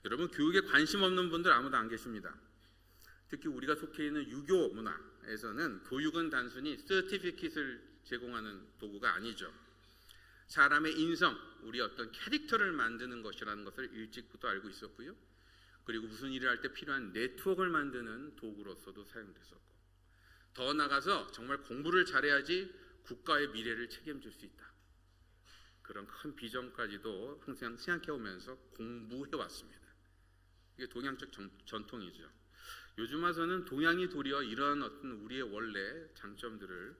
여러분, 교육에 관심 없는 분들 아무도 안 계십니다. 특히 우리가 속해 있는 유교 문화에서는 교육은 단순히 서티피킷을 제공하는 도구가 아니죠. 사람의 인성, 우리 어떤 캐릭터를 만드는 것이라는 것을 일찍부터 알고 있었고요. 그리고 무슨 일을 할 때 필요한 네트워크를 만드는 도구로서도 사용됐었고, 더 나아가서 정말 공부를 잘해야지 국가의 미래를 책임질 수 있다. 그런 큰 비전까지도 항상 생각해 오면서 공부해 왔습니다. 이게 동양적 전통이죠. 요즘 와서는 동양이 도리어 이런 어떤 우리의 원래 장점들을,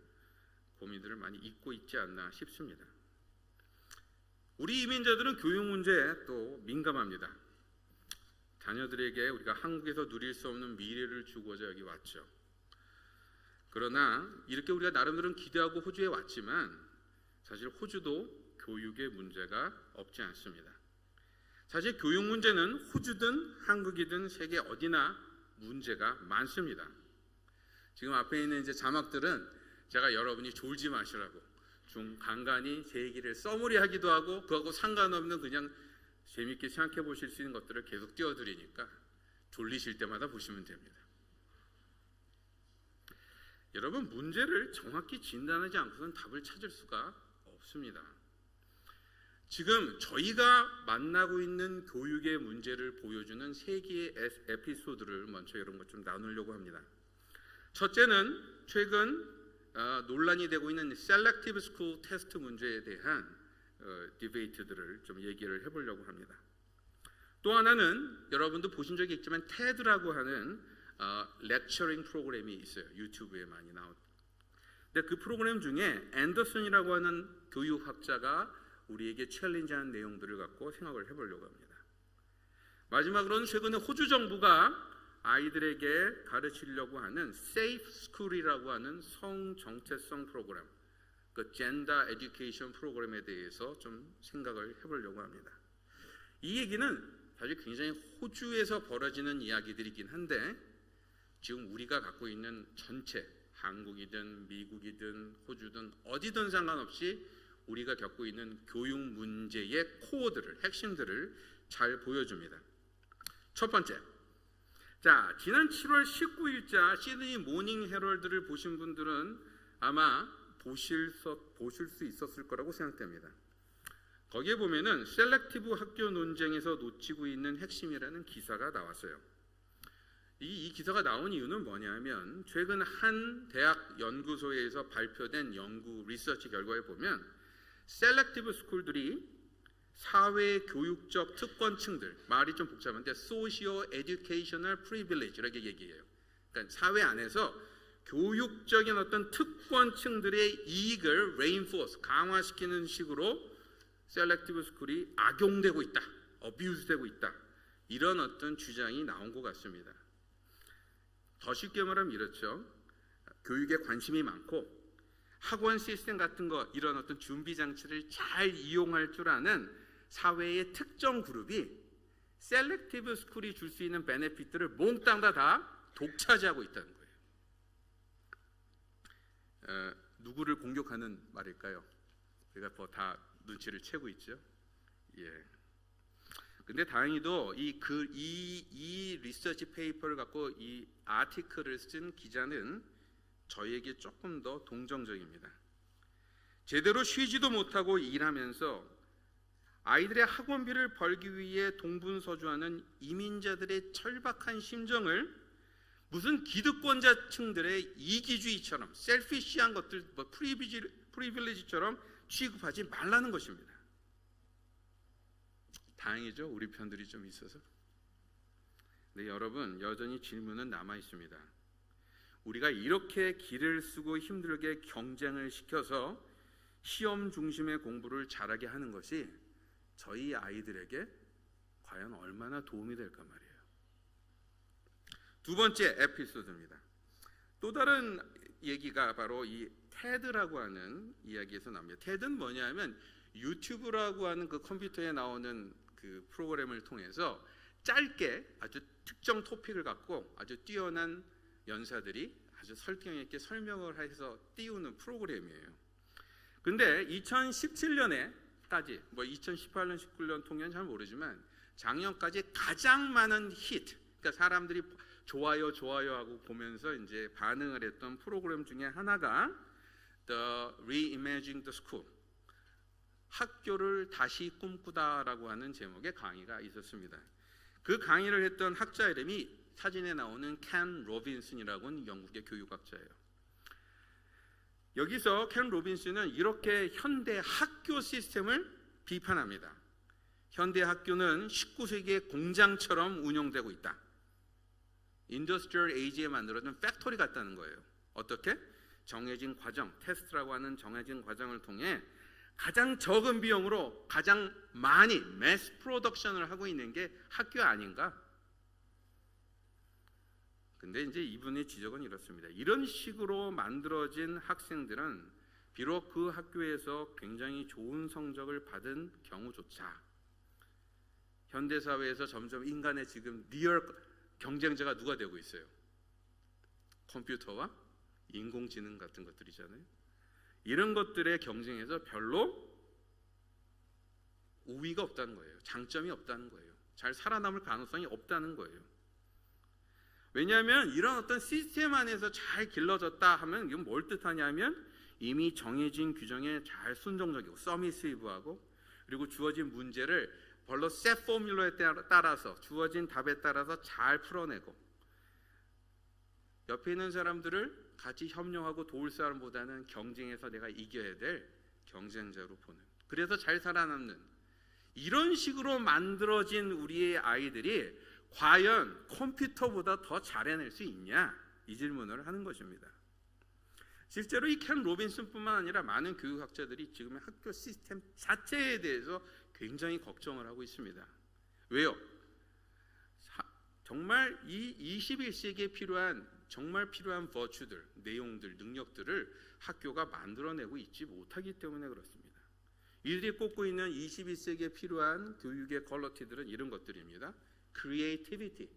고민들을 많이 잊고 있지 않나 싶습니다. 우리 이민자들은 교육 문제에 또 민감합니다. 자녀들에게 우리가 한국에서 누릴 수 없는 미래를 주고자 여기 왔죠. 그러나 이렇게 우리가 나름대로 기대하고 호주에 왔지만 사실 호주도 교육의 문제가 없지 않습니다. 사실 교육 문제는 호주든 한국이든 세계 어디나 문제가 많습니다. 지금 앞에 있는 이제 자막들은 제가 여러분이 졸지 마시라고 좀 간간히 제 얘기를 써머리하기도 하고 그하고 상관없는 그냥 재밌게 생각해 보실 수 있는 것들을 계속 띄워드리니까 졸리실 때마다 보시면 됩니다. 여러분, 문제를 정확히 진단하지 않고선 답을 찾을 수가 없습니다. 지금 저희가 만나고 있는 교육의 문제를 보여주는 세 개의 에피소드를 먼저 이런 것 좀 나누려고 합니다. 첫째는 최근 논란이 되고 있는 셀렉티브 스쿨 테스트 문제에 대한 디베이트들을 좀 얘기를 해보려고 합니다. 또 하나는 여러분도 보신 적이 있지만 테드라고 하는 렉처링 프로그램이 있어요. 유튜브에 많이 나오고. 근데 그 프로그램 중에 앤더슨이라고 하는 교육학자가 우리에게 챌린지한 내용들을 갖고 생각을 해보려고 합니다. 마지막으로는 최근에 호주 정부가 아이들에게 가르치려고 하는 Safe School이라고 하는 성정체성 프로그램, 그 젠더 에듀케이션 프로그램에 대해서 좀 생각을 해보려고 합니다. 이 얘기는 사실 굉장히 호주에서 벌어지는 이야기들이긴 한데 지금 우리가 갖고 있는 전체, 한국이든 미국이든 호주든 어디든 상관없이 우리가 겪고 있는 교육 문제의 코어들을, 핵심들을 잘 보여줍니다. 첫 번째, 자, 지난 7월 19일자 시드니 모닝 헤럴드를 보신 분들은 아마 보실 수 있었을 거라고 생각됩니다. 거기에 보면은 셀렉티브 학교 논쟁에서 놓치고 있는 핵심이라는 기사가 나왔어요. 이 기사가 나온 이유는 뭐냐면 최근 한 대학 연구소에서 발표된 연구 리서치 결과에 보면 셀렉티브 스쿨들이 사회 교육적 특권층들, 말이 좀 복잡한데 소시오 에듀케이셔널 프리빌리지 이렇게 얘기해요. 그러니까 사회 안에서 교육적인 어떤 특권층들의 이익을 레인포스, 강화시키는 식으로 셀렉티브 스쿨이 악용되고 있다, 어뷰즈되고 있다, 이런 어떤 주장이 나온 것 같습니다. 더 쉽게 말하면 이렇죠. 교육에 관심이 많고 학원 시스템 같은 거, 이런 어떤 준비 장치를 잘 이용할 줄 아는 사회의 특정 그룹이 셀렉티브 스쿨이 줄 수 있는 베네핏들을 몽땅 다 독차지하고 있다는 거예요. 누구를 공격하는 말일까요? 우리가 뭐 다 눈치를 채고 있죠. 예. 근데 다행히도 이 리서치 페이퍼를 갖고 이 아티클을 쓴 기자는 저에게 조금 더 동정적입니다. 제대로 쉬지도 못하고 일하면서 아이들의 학원비를 벌기 위해 동분서주하는 이민자들의 철박한 심정을 무슨 기득권자층들의 이기주의처럼 셀피시한 것들, 뭐 프리빌리지처럼 취급하지 말라는 것입니다. 다행이죠. 우리 편들이 좀 있어서. 근데 여러분, 여전히 질문은 남아 있습니다. 우리가 이렇게 기를 쓰고 힘들게 경쟁을 시켜서 시험 중심의 공부를 잘하게 하는 것이 저희 아이들에게 과연 얼마나 도움이 될까 말이에요. 두 번째 에피소드입니다. 또 다른 얘기가 바로 이 테드라고 하는 이야기에서 나옵니다. 테드는 뭐냐면 유튜브라고 하는 그 컴퓨터에 나오는 그 프로그램을 통해서 짧게 아주 특정 토픽을 갖고 아주 뛰어난 연사들이 아주 설득력 있게 설명을 해서 띄우는 프로그램이에요. 근데 2017년에까지, 뭐 2018년, 19년 통계는 잘 모르지만 작년까지 가장 많은 히트, 그러니까 사람들이 좋아요 좋아요 하고 보면서 이제 반응을 했던 프로그램 중에 하나가 The Reimagining the School, 학교를 다시 꿈꾸다라고 하는 제목의 강의가 있었습니다. 그 강의를 했던 학자 이름이 사진에 나오는 켄 로빈슨이라고 하는 영국의 교육학자예요. 여기서 켄 로빈슨은 이렇게 현대 학교 시스템을 비판합니다. 현대 학교는 19세기의 공장처럼 운영되고 있다. 인더스트리얼 에이지에 만들어진 팩토리 같다는 거예요. 어떻게? 정해진 과정, 테스트라고 하는 정해진 과정을 통해 가장 적은 비용으로 가장 많이 매스 프로덕션을 하고 있는 게 학교 아닌가? 근데 이제 이분의 지적은 이렇습니다. 이런 식으로 만들어진 학생들은 비록 그 학교에서 굉장히 좋은 성적을 받은 경우조차 현대 사회에서 점점 인간의 지금 리얼 경쟁자가 누가 되고 있어요? 컴퓨터와 인공지능 같은 것들이잖아요. 이런 것들의 경쟁에서 별로 우위가 없다는 거예요. 장점이 없다는 거예요. 잘 살아남을 가능성이 없다는 거예요. 왜냐하면 이런 어떤 시스템 안에서 잘 길러졌다 하면 이건 뭘 뜻하냐면 이미 정해진 규정에 잘 순종적이고 서미시브하고 그리고 주어진 문제를 별로 셋 포뮬러에 따라서 주어진 답에 따라서 잘 풀어내고 옆에 있는 사람들을 같이 협력하고 도울 사람보다는 경쟁에서 내가 이겨야 될 경쟁자로 보는, 그래서 잘 살아남는 이런 식으로 만들어진 우리의 아이들이 과연 컴퓨터보다 더 잘 해낼 수 있냐? 이 질문을 하는 것입니다. 실제로 이 켄 로빈슨뿐만 아니라 많은 교육학자들이 지금의 학교 시스템 자체에 대해서 굉장히 걱정을 하고 있습니다. 왜요? 정말 이 21세기에 정말 필요한 버추들, 내용들, 능력들을 학교가 만들어내고 있지 못하기 때문에 그렇습니다. 이들이 꼽고 있는 21세기에 필요한 교육의 퀄리티들은 이런 것들입니다. creativity,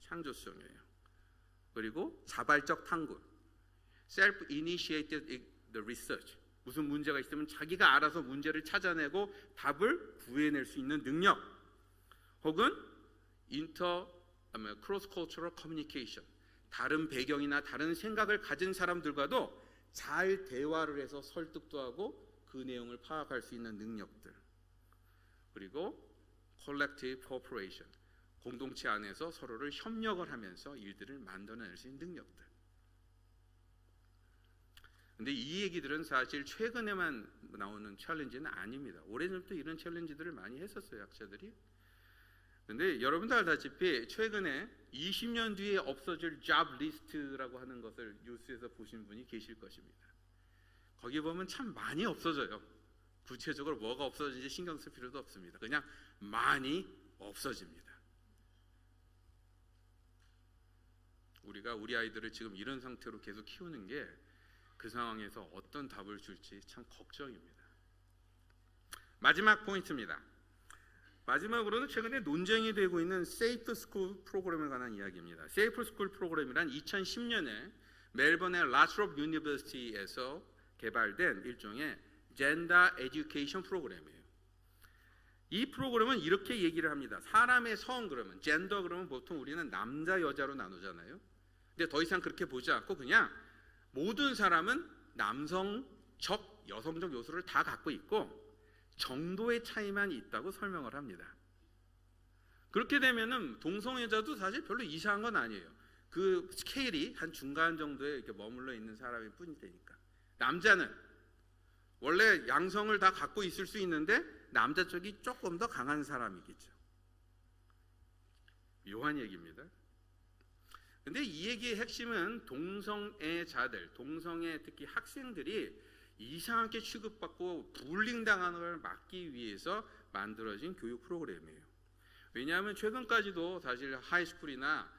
창조성이에요. 그리고 자발적 탐구, self-initiated the research, 무슨 문제가 있으면 자기가 알아서 문제를 찾아내고 답을 구해낼 수 있는 능력, 혹은 cross-cultural communication, 다른 배경이나 다른 생각을 가진 사람들과도 잘 대화를 해서 설득도 하고 그 내용을 파악할 수 있는 능력들, 그리고 collective cooperation, 공동체 안에서 서로를 협력을 하면서 일들을 만들어낼 수 있는 능력들. 근데 이 얘기들은 사실 최근에만 나오는 챌린지는 아닙니다. 오래전부터 이런 챌린지들을 많이 했었어요, 학자들이. 근데 여러분도 알다시피 최근에 20년 뒤에 없어질 잡 리스트라고 하는 것을 뉴스에서 보신 분이 계실 것입니다. 거기 보면 참 많이 없어져요. 구체적으로 뭐가 없어지는지 신경 쓸 필요도 없습니다. 그냥 많이 없어집니다. 우리가 우리 아이들을 지금 이런 상태로 계속 키우는 게 그 상황에서 어떤 답을 줄지 참 걱정입니다. 마지막 포인트입니다. 마지막으로는 최근에 논쟁이 되고 있는 세이프 스쿨 프로그램에 관한 이야기입니다. 세이프 스쿨 프로그램이란 2010년에 멜번의 라트롭 유니버시티에서 개발된 일종의 젠더 에듀케이션 프로그램이에요. 이 프로그램은 이렇게 얘기를 합니다. 사람의 성 그러면 젠더 그러면 보통 우리는 남자 여자로 나누잖아요. 근데 더 이상 그렇게 보지 않고 그냥 모든 사람은 남성적, 여성적 요소를 다 갖고 있고 정도의 차이만 있다고 설명을 합니다. 그렇게 되면은 동성애자도 사실 별로 이상한 건 아니에요. 그 스케일이 한 중간 정도에 이렇게 머물러 있는 사람일 뿐이니까. 남자는 원래 양성을 다 갖고 있을 수 있는데 남자 쪽이 조금 더 강한 사람이겠죠. 묘한 얘기입니다. 근데 이 얘기의 핵심은 동성애자들, 동성애 특히 학생들이 이상하게 취급받고 불링 당하는 걸 막기 위해서 만들어진 교육 프로그램이에요. 왜냐하면 최근까지도 사실 하이스쿨이나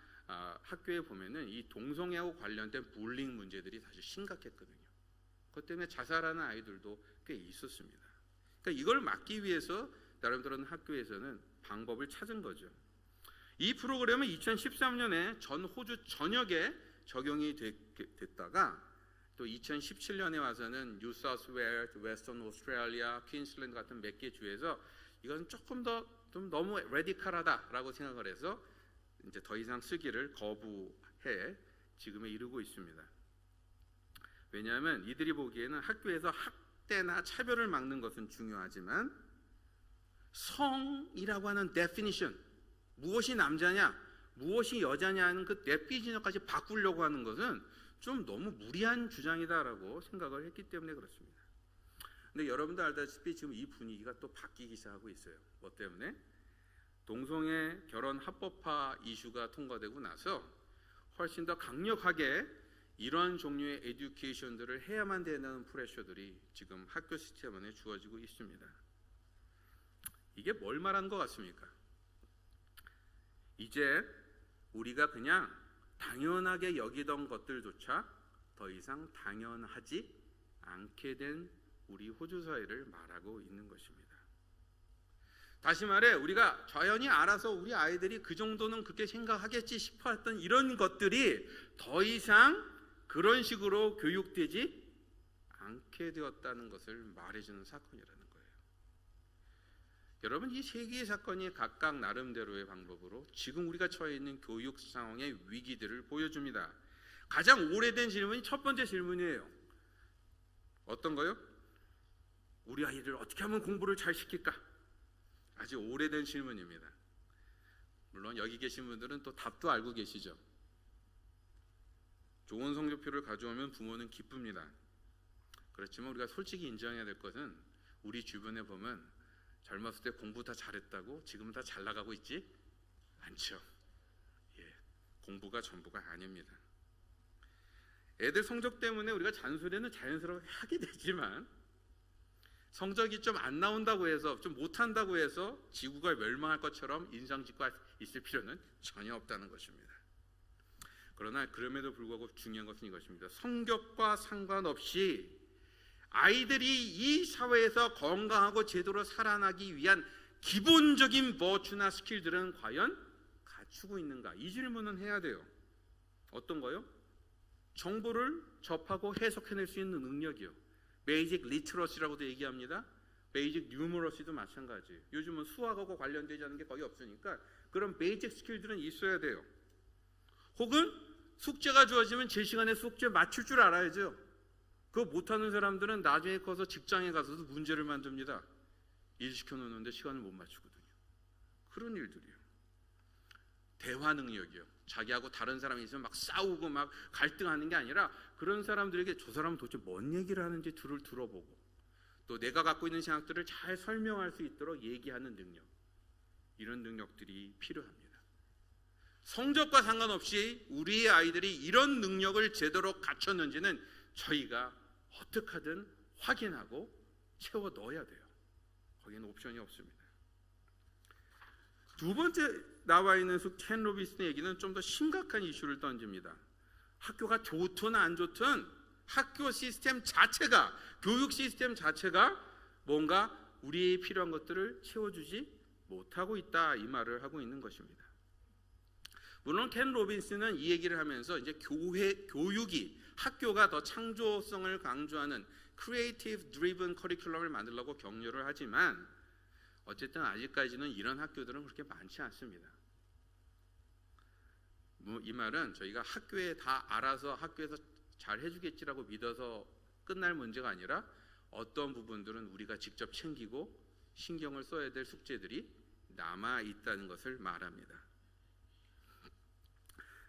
학교에 보면은 이 동성애하고 관련된 불링 문제들이 사실 심각했거든요. 그것 때문에 자살하는 아이들도 꽤 있었습니다. 그러니까 이걸 막기 위해서 나름대로 학교에서는 방법을 찾은 거죠. 이 프로그램은 2013년에 전 호주 전역에 적용이 됐다가 또 2017년에 와서는 뉴사우스웨일스, 웨스턴 오스트레일리아, 퀸슬랜드 같은 몇 개 주에서 이건 조금 더 좀 너무 레디컬하다라고 생각을 해서 이제 더 이상 쓰기를 거부해 지금에 이르고 있습니다. 왜냐하면 이들이 보기에는 학교에서 학대나 차별을 막는 것은 중요하지만 성이라고 하는 definition, 무엇이 남자냐 무엇이 여자냐 하는 그 데피니션까지 바꾸려고 하는 것은 좀 너무 무리한 주장이다라고 생각을 했기 때문에 그렇습니다. 근데 여러분도 알다시피 지금 이 분위기가 또 바뀌기 시작하고 있어요. 뭐 때문에? 동성애 결혼 합법화 이슈가 통과되고 나서 훨씬 더 강력하게 이런 종류의 에듀케이션들을 해야만 되는 프레셔들이 지금 학교 시스템 안에 주어지고 있습니다. 이게 뭘 말하는 것 같습니까? 이제 우리가 그냥 당연하게 여기던 것들조차 더 이상 당연하지 않게 된 우리 호주 사회를 말하고 있는 것입니다. 다시 말해 우리가 자연히 알아서 우리 아이들이 그 정도는 그렇게 생각하겠지 싶어 했던 이런 것들이 더 이상 그런 식으로 교육되지 않게 되었다는 것을 말해주는 사건이라는 거예요. 여러분, 이 세 개의 사건이 각각 나름대로의 방법으로 지금 우리가 처해 있는 교육 상황의 위기들을 보여줍니다. 가장 오래된 질문이 첫 번째 질문이에요. 어떤 거요? 우리 아이들 어떻게 하면 공부를 잘 시킬까? 아주 오래된 질문입니다. 물론 여기 계신 분들은 또 답도 알고 계시죠. 좋은 성적표를 가져오면 부모는 기쁩니다. 그렇지만 우리가 솔직히 인정해야 될 것은 우리 주변에 보면 젊었을 때 공부 다 잘했다고 지금은 다 잘 나가고 있지 않죠. 공부가 전부가 아닙니다. 애들 성적 때문에 우리가 잔소리는 자연스럽게 하게 되지만 성적이 좀 안 나온다고 해서 좀 못한다고 해서 지구가 멸망할 것처럼 인상 짓고 있을 필요는 전혀 없다는 것입니다. 그러나 그럼에도 불구하고 중요한 것은 이것입니다. 성격과 상관없이 아이들이 이 사회에서 건강하고 제대로 살아나기 위한 기본적인 버추나 스킬들은 과연 갖추고 있는가? 이 질문은 해야 돼요. 어떤 거요? 정보를 접하고 해석해낼 수 있는 능력이요. 베이직 리트러시라고도 얘기합니다. 베이직 뉴머러시도 마찬가지예요. 요즘은 수학하고 관련되지 않은 게 거의 없으니까 그런 베이직 스킬들은 있어야 돼요. 혹은 숙제가 주어지면 제 시간에 숙제 맞출 줄 알아야죠. 그거 못하는 사람들은 나중에 커서 직장에 가서도 문제를 만듭니다. 일 시켜놓는데 시간을 못 맞추거든요. 그런 일들이요. 대화 능력이요. 자기하고 다른 사람이 있으면 막 싸우고 막 갈등하는 게 아니라 그런 사람들에게 저 사람은 도대체 뭔 얘기를 하는지 들어보고 또 내가 갖고 있는 생각들을 잘 설명할 수 있도록 얘기하는 능력, 이런 능력들이 필요합니다. 성적과 상관없이 우리의 아이들이 이런 능력을 제대로 갖췄는지는 저희가 어떻게 하든 확인하고 채워 넣어야 돼요. 거기는 옵션이 없습니다. 두 번째 나와 있는 켄 로빈슨의 얘기는 좀 더 심각한 이슈를 던집니다. 학교가 좋든 안 좋든 학교 시스템 자체가, 교육 시스템 자체가 뭔가 우리의 필요한 것들을 채워주지 못하고 있다, 이 말을 하고 있는 것입니다. 물론 켄 로빈슨은 이 얘기를 하면서 이제 교육이, 학교가 더 창조성을 강조하는 크리에이티브 드리븐 커리큘럼을 만들려고 격려를 하지만 어쨌든 아직까지는 이런 학교들은 그렇게 많지 않습니다. 이 말은 저희가 학교에 다 알아서 학교에서 잘 해주겠지라고 믿어서 끝날 문제가 아니라 어떤 부분들은 우리가 직접 챙기고 신경을 써야 될 숙제들이 남아 있다는 것을 말합니다.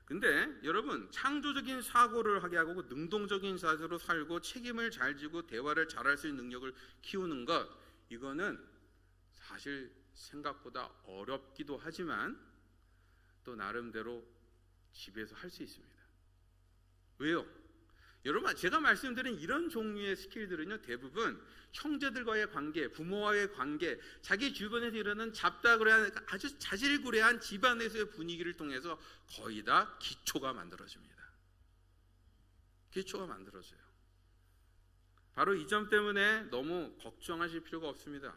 근데 여러분, 창조적인 사고를 하게 하고 능동적인 자세로 살고 책임을 잘 지고 대화를 잘할 수 있는 능력을 키우는 것, 이거는 사실 생각보다 어렵기도 하지만 또 나름대로 집에서 할 수 있습니다. 왜요? 여러분, 제가 말씀드린 이런 종류의 스킬들은요, 대부분 형제들과의 관계, 부모와의 관계, 자기 주변에서 일어나는 잡다구레한 아주 자질구레한 집안에서의 분위기를 통해서 거의 다 기초가 만들어집니다. 기초가 만들어져요. 바로 이 점 때문에 너무 걱정하실 필요가 없습니다.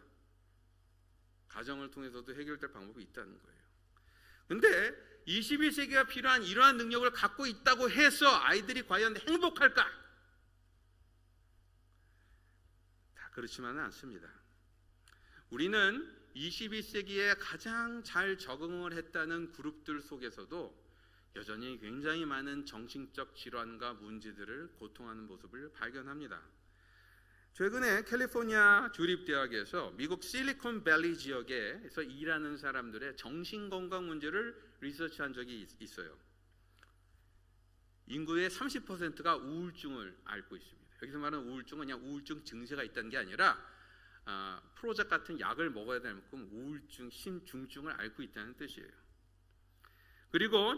가정을 통해서도 해결될 방법이 있다는 거예요. 근데 21세기가 필요한 이러한 능력을 갖고 있다고 해서 아이들이 과연 행복할까? 다 그렇지만은 않습니다. 우리는 21세기에 가장 잘 적응을 했다는 그룹들 속에서도 여전히 굉장히 많은 정신적 질환과 문제들을 고통하는 모습을 발견합니다. 최근에 캘리포니아 주립대학에서 미국 실리콘밸리 지역에서 일하는 사람들의 정신건강 문제를 리서치한 적이 있어요. 인구의 30%가 우울증을 앓고 있습니다. 여기서 말하는 우울증은 그냥 우울증 증세가 있다는 게 아니라 프로젝 같은 약을 먹어야 될 만큼 우울증, 심중증을 앓고 있다는 뜻이에요. 그리고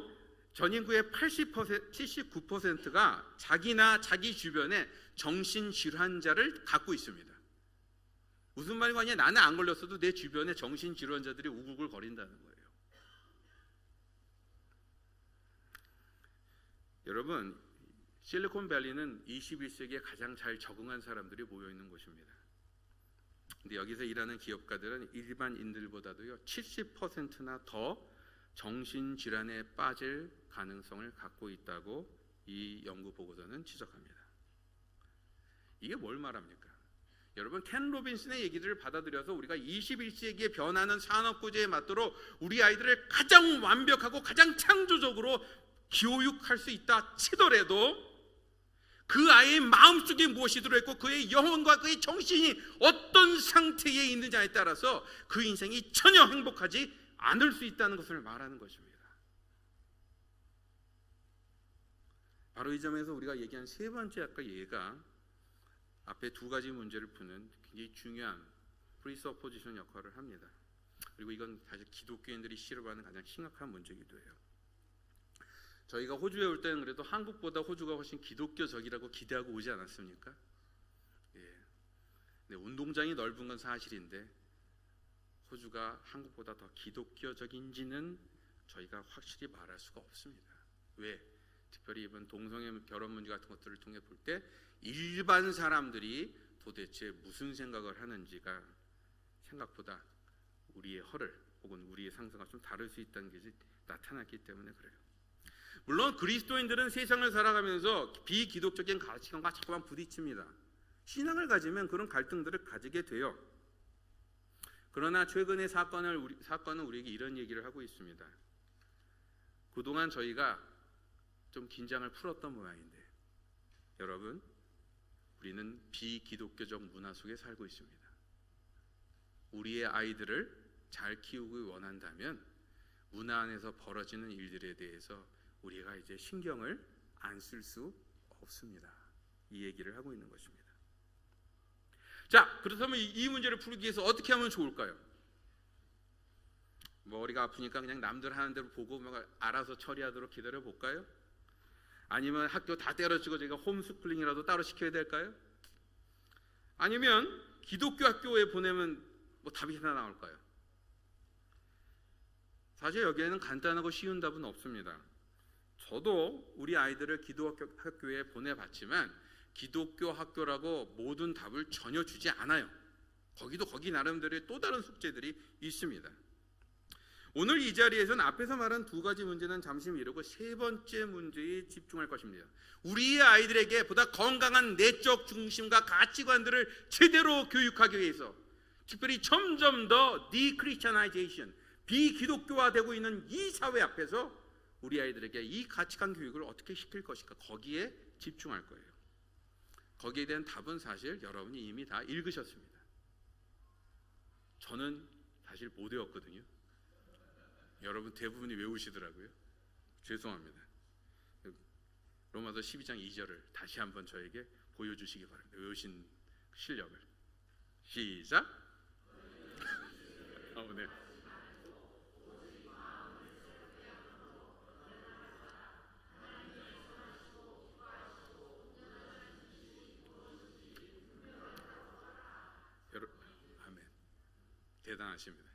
전 인구의 79%가 자기나 자기 주변에 정신질환자를 갖고 있습니다. 무슨 말인가 하냐, 나는 안 걸렸어도 내 주변에 정신질환자들이 우글우글 거린다는 거예요. 여러분, 실리콘밸리는 21세기에 가장 잘 적응한 사람들이 모여있는 곳입니다. 근데 여기서 일하는 기업가들은 일반인들보다도요 70%나 더 정신질환에 빠질 가능성을 갖고 있다고 이 연구 보고서는 지적합니다. 이게 뭘 말합니까? 여러분, 켄 로빈슨의 얘기들을 받아들여서 우리가 21세기에 변하는 산업구조에 맞도록 우리 아이들을 가장 완벽하고 가장 창조적으로 교육할 수 있다 치더라도 그 아이의 마음속에 무엇이 들어있고 그의 영혼과 그의 정신이 어떤 상태에 있느냐에 따라서 그 인생이 전혀 행복하지 않을 수 있다는 것을 말하는 것입니다. 바로 이 점에서 우리가 얘기한 세 번째 아까 예가 앞에 두 가지 문제를 푸는 굉장히 중요한 프리서포지션 역할을 합니다. 그리고 이건 사실 기독교인들이 싫어하는 가장 심각한 문제이기도 해요. 저희가 호주에 올 때는 그래도 한국보다 호주가 훨씬 기독교적이라고 기대하고 오지 않았습니까? 예. 근데 운동장이 넓은 건 사실인데 호주가 한국보다 더 기독교적인지는 저희가 확실히 말할 수가 없습니다. 왜? 특별히 이번 동성애 결혼 문제 같은 것들을 통해 볼 때 일반 사람들이 도대체 무슨 생각을 하는지가 생각보다 우리의 허를 혹은 우리의 상상과 좀 다를 수 있다는 것이 나타났기 때문에 그래요. 물론 그리스도인들은 세상을 살아가면서 비기독적인 가치관과 자꾸만 부딪힙니다. 신앙을 가지면 그런 갈등들을 가지게 돼요. 그러나 최근의 사건은 우리에게 이런 얘기를 하고 있습니다. 그동안 저희가 좀 긴장을 풀었던 모양인데 여러분, 우리는 비기독교적 문화 속에 살고 있습니다. 우리의 아이들을 잘 키우기 원한다면 문화 안에서 벌어지는 일들에 대해서 우리가 이제 신경을 안 쓸 수 없습니다. 이 얘기를 하고 있는 것입니다. 자, 그렇다면 이 문제를 풀기 위해서 어떻게 하면 좋을까요? 머리가 아프니까 그냥 남들 하는 대로 보고 알아서 처리하도록 기다려 볼까요? 아니면 학교 다 때려치고 저희가 홈스쿨링이라도 따로 시켜야 될까요? 아니면 기독교 학교에 보내면 뭐 답이 하나 나올까요? 사실 여기에는 간단하고 쉬운 답은 없습니다. 저도 우리 아이들을 기독교 학교에 보내봤지만 기독교 학교라고 모든 답을 전혀 주지 않아요. 거기도 거기 나름대로의 또 다른 숙제들이 있습니다. 오늘 이 자리에서는 앞에서 말한 두 가지 문제는 잠시 미루고 세 번째 문제에 집중할 것입니다. 우리의 아이들에게 보다 건강한 내적 중심과 가치관들을 제대로 교육하기 위해서 특별히 점점 더 디크리스천나이제이션, 비기독교화되고 있는 이 사회 앞에서 우리 아이들에게 이 가치관 교육을 어떻게 시킬 것인가, 거기에 집중할 거예요. 거기에 대한 답은 사실 여러분이 이미 다 읽으셨습니다. 저는 사실 못 외웠거든요. 여러분 대부분이 외우시더라고요. 죄송합니다. 로마서 12장 2절을 다시 한번 저에게 보여주시기 바랍니다. 외우신 실력을. 시작. 네. 아멘. 대단하십니다.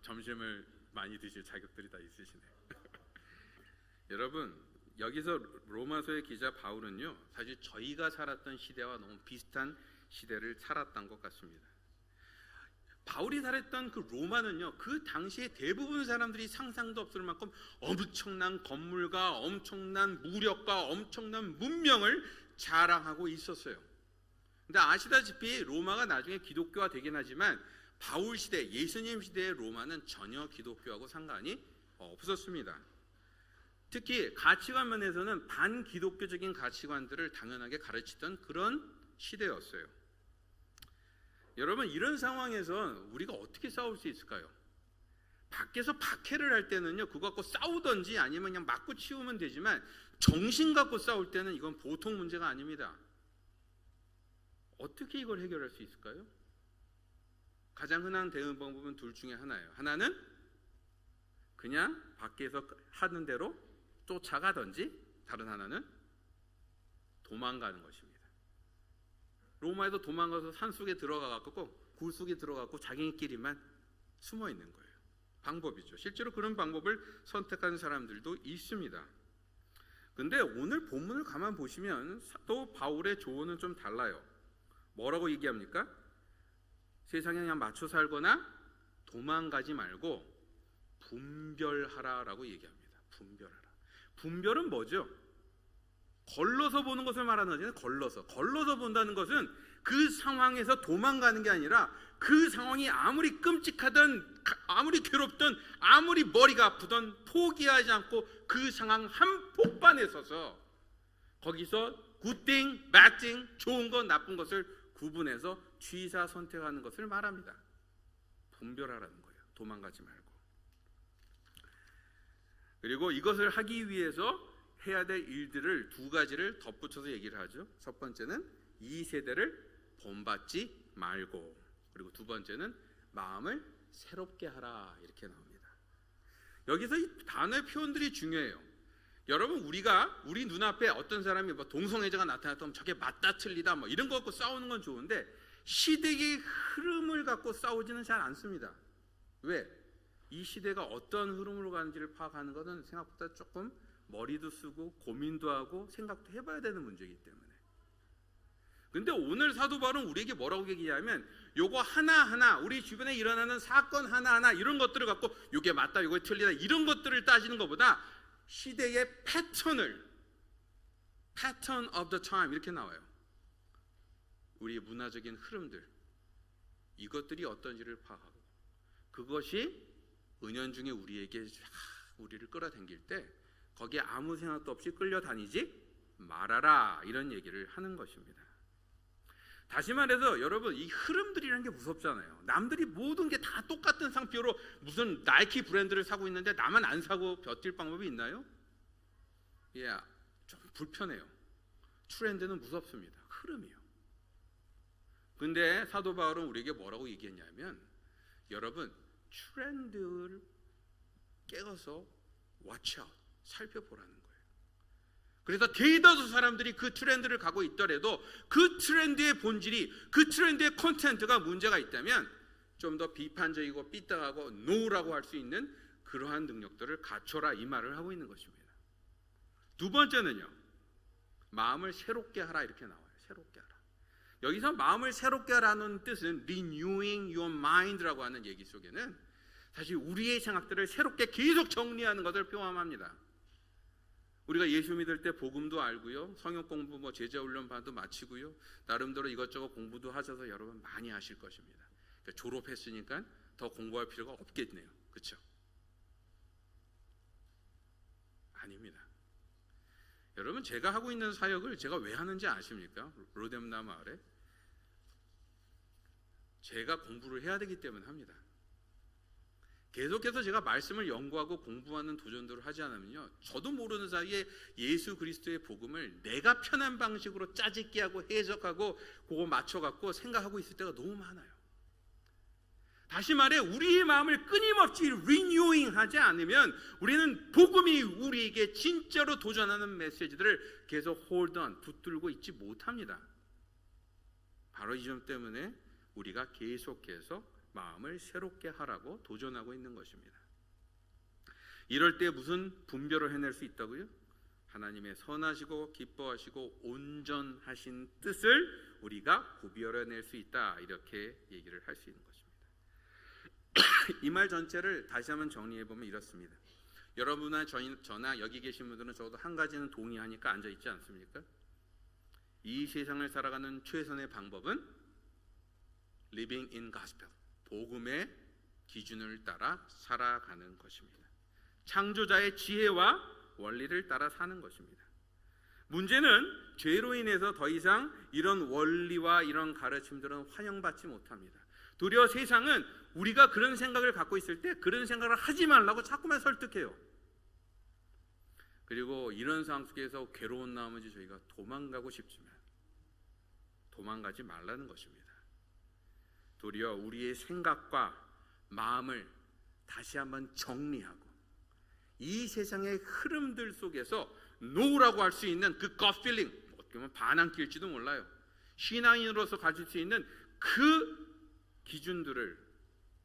점심을 많이 드실 자격들이 다 있으시네요. 여러분, 여기서 로마서의 기자 바울은요, 사실 저희가 살았던 시대와 너무 비슷한 시대를 살았던 것 같습니다. 바울이 살았던 그 로마는요, 그 당시에 대부분 사람들이 상상도 없을 만큼 엄청난 건물과 엄청난 무력과 엄청난 문명을 자랑하고 있었어요. 근데 아시다시피 로마가 나중에 기독교화 되긴 하지만 바울 시대, 예수님 시대의 로마는 전혀 기독교하고 상관이 없었습니다. 특히 가치관 면에서는 반기독교적인 가치관들을 당연하게 가르치던 그런 시대였어요. 여러분, 이런 상황에서 우리가 어떻게 싸울 수 있을까요? 밖에서 박해를 할 때는요, 그거 갖고 싸우든지 아니면 그냥 맞고 치우면 되지만 정신 갖고 싸울 때는 이건 보통 문제가 아닙니다. 어떻게 이걸 해결할 수 있을까요? 가장 흔한 대응 방법은 둘 중에 하나예요. 하나는 그냥 밖에서 하는 대로 쫓아가든지, 다른 하나는 도망가는 것입니다. 로마에도 도망가서 산속에 들어가갖고 굴속에 들어가고 자기끼리만 숨어 있는 거예요. 방법이죠. 실제로 그런 방법을 선택한 사람들도 있습니다. 근데 오늘 본문을 가만 보시면 또 바울의 조언은 좀 달라요. 뭐라고 얘기합니까? 세상에 그냥 맞춰 살거나 도망가지 말고 분별하라라고 얘기합니다. 분별하라. 분별은 뭐죠? 걸러서 보는 것을 말하는 거잖아요. 걸러서 본다는 것은 그 상황에서 도망가는 게 아니라 그 상황이 아무리 끔찍하든 아무리 괴롭든 아무리 머리가 아프든 포기하지 않고 그 상황 한복판에 서서 거기서 굿띵, 배띵, 좋은 것, 나쁜 것을 구분해서 취사 선택하는 것을 말합니다. 분별하라는 거예요. 도망가지 말고. 그리고 이것을 하기 위해서 해야 될 일들을 두 가지를 덧붙여서 얘기를 하죠. 첫 번째는 이 세대를 본받지 말고, 그리고 두 번째는 마음을 새롭게 하라, 이렇게 나옵니다. 여기서 이 단어의 표현들이 중요해요. 여러분, 우리 눈앞에 어떤 사람이 동성애자가 나타났다면 저게 맞다 틀리다 이런 거 갖고 싸우는 건 좋은데 시대의 흐름을 갖고 싸우지는 잘 않습니다. 왜? 이 시대가 어떤 흐름으로 가는지를 파악하는 것은 생각보다 조금 머리도 쓰고 고민도 하고 생각도 해봐야 되는 문제이기 때문에. 근데 오늘 사도 바울은 우리에게 뭐라고 얘기하면 요거 하나하나, 우리 주변에 일어나는 사건 하나하나 이런 것들을 갖고 요게 맞다, 요게 틀리다 이런 것들을 따지는 것보다 시대의 패턴 of the time 이렇게 나와요. 우리의 문화적인 흐름들, 이것들이 어떤지를 파악하고 그것이 은연중에 우리를 끌어당길 때 거기에 아무 생각도 없이 끌려다니지 말아라, 이런 얘기를 하는 것입니다. 다시 말해서 여러분, 이 흐름들이라는 게 무섭잖아요. 남들이 모든 게 다 똑같은 상표로 무슨 나이키 브랜드를 사고 있는데 나만 안 사고 버틸 방법이 있나요? 좀 불편해요. 트렌드는 무섭습니다. 흐름이요. 근데 사도 바울은 우리에게 뭐라고 얘기했냐면, 여러분, 트렌드를 깨어서 watch out, 살펴보라는 거예요. 그래서 대다수 사람들이 그 트렌드를 가고 있더라도 그 트렌드의 본질이, 그 트렌드의 콘텐츠가 문제가 있다면 좀 더 비판적이고 삐딱하고 노라고 할 수 있는 그러한 능력들을 갖춰라, 이 말을 하고 있는 것입니다. 두 번째는요, 마음을 새롭게 하라, 이렇게 나와요. 새롭게 하라. 여기서 마음을 새롭게 하라는 뜻은 renewing your mind라고 하는 얘기 속에는 사실 우리의 생각들을 새롭게 계속 정리하는 것을 포함합니다. 우리가 예수 믿을 때 복음도 알고요, 성역 공부, 제자 훈련 반도 마치고요, 나름대로 이것저것 공부도 하셔서 여러분 많이 하실 것입니다. 그러니까 졸업했으니까 더 공부할 필요가 없겠네요. 그렇죠? 아닙니다. 여러분, 제가 하고 있는 사역을 제가 왜 하는지 아십니까? 로뎀나 마을에 제가 공부를 해야 되기 때문에 합니다. 계속해서 제가 말씀을 연구하고 공부하는 도전들을 하지 않으면요, 저도 모르는 사이에 예수 그리스도의 복음을 내가 편한 방식으로 짜집기 하고 해석하고 그거 맞춰갖고 생각하고 있을 때가 너무 많아요. 다시 말해, 우리의 마음을 끊임없이 리뉴잉 하지 않으면 우리는 복음이 우리에게 진짜로 도전하는 메시지들을 계속 홀드 on, 붙들고 있지 못합니다. 바로 이 점 때문에 우리가 계속해서 마음을 새롭게 하라고 도전하고 있는 것입니다. 이럴 때 무슨 분별을 해낼 수 있다고요? 하나님의 선하시고 기뻐하시고 온전하신 뜻을 우리가 구별해낼 수 있다, 이렇게 얘기를 할 수 있는 것입니다. 이 말 전체를 다시 한번 정리해보면 이렇습니다. 여러분이나 저나 여기 계신 분들은 적어도 한 가지는 동의하니까 앉아있지 않습니까? 이 세상을 살아가는 최선의 방법은 living in gospel, 복음의 기준을 따라 살아가는 것입니다. 창조자의 지혜와 원리를 따라 사는 것입니다. 문제는 죄로 인해서 더 이상 이런 원리와 이런 가르침들은 환영받지 못합니다. 도리어 세상은 우리가 그런 생각을 갖고 있을 때 그런 생각을 하지 말라고 자꾸만 설득해요. 그리고 이런 상황 속에서 괴로운 나머지 저희가 도망가고 싶지만 도망가지 말라는 것입니다. 도리어 우리의 생각과 마음을 다시 한번 정리하고 이 세상의 흐름들 속에서 노라고 할 수 있는 그 gut feeling, 어떻게 보면 반항길지도 몰라요. 신앙인으로서 가질 수 있는 그 기준들을,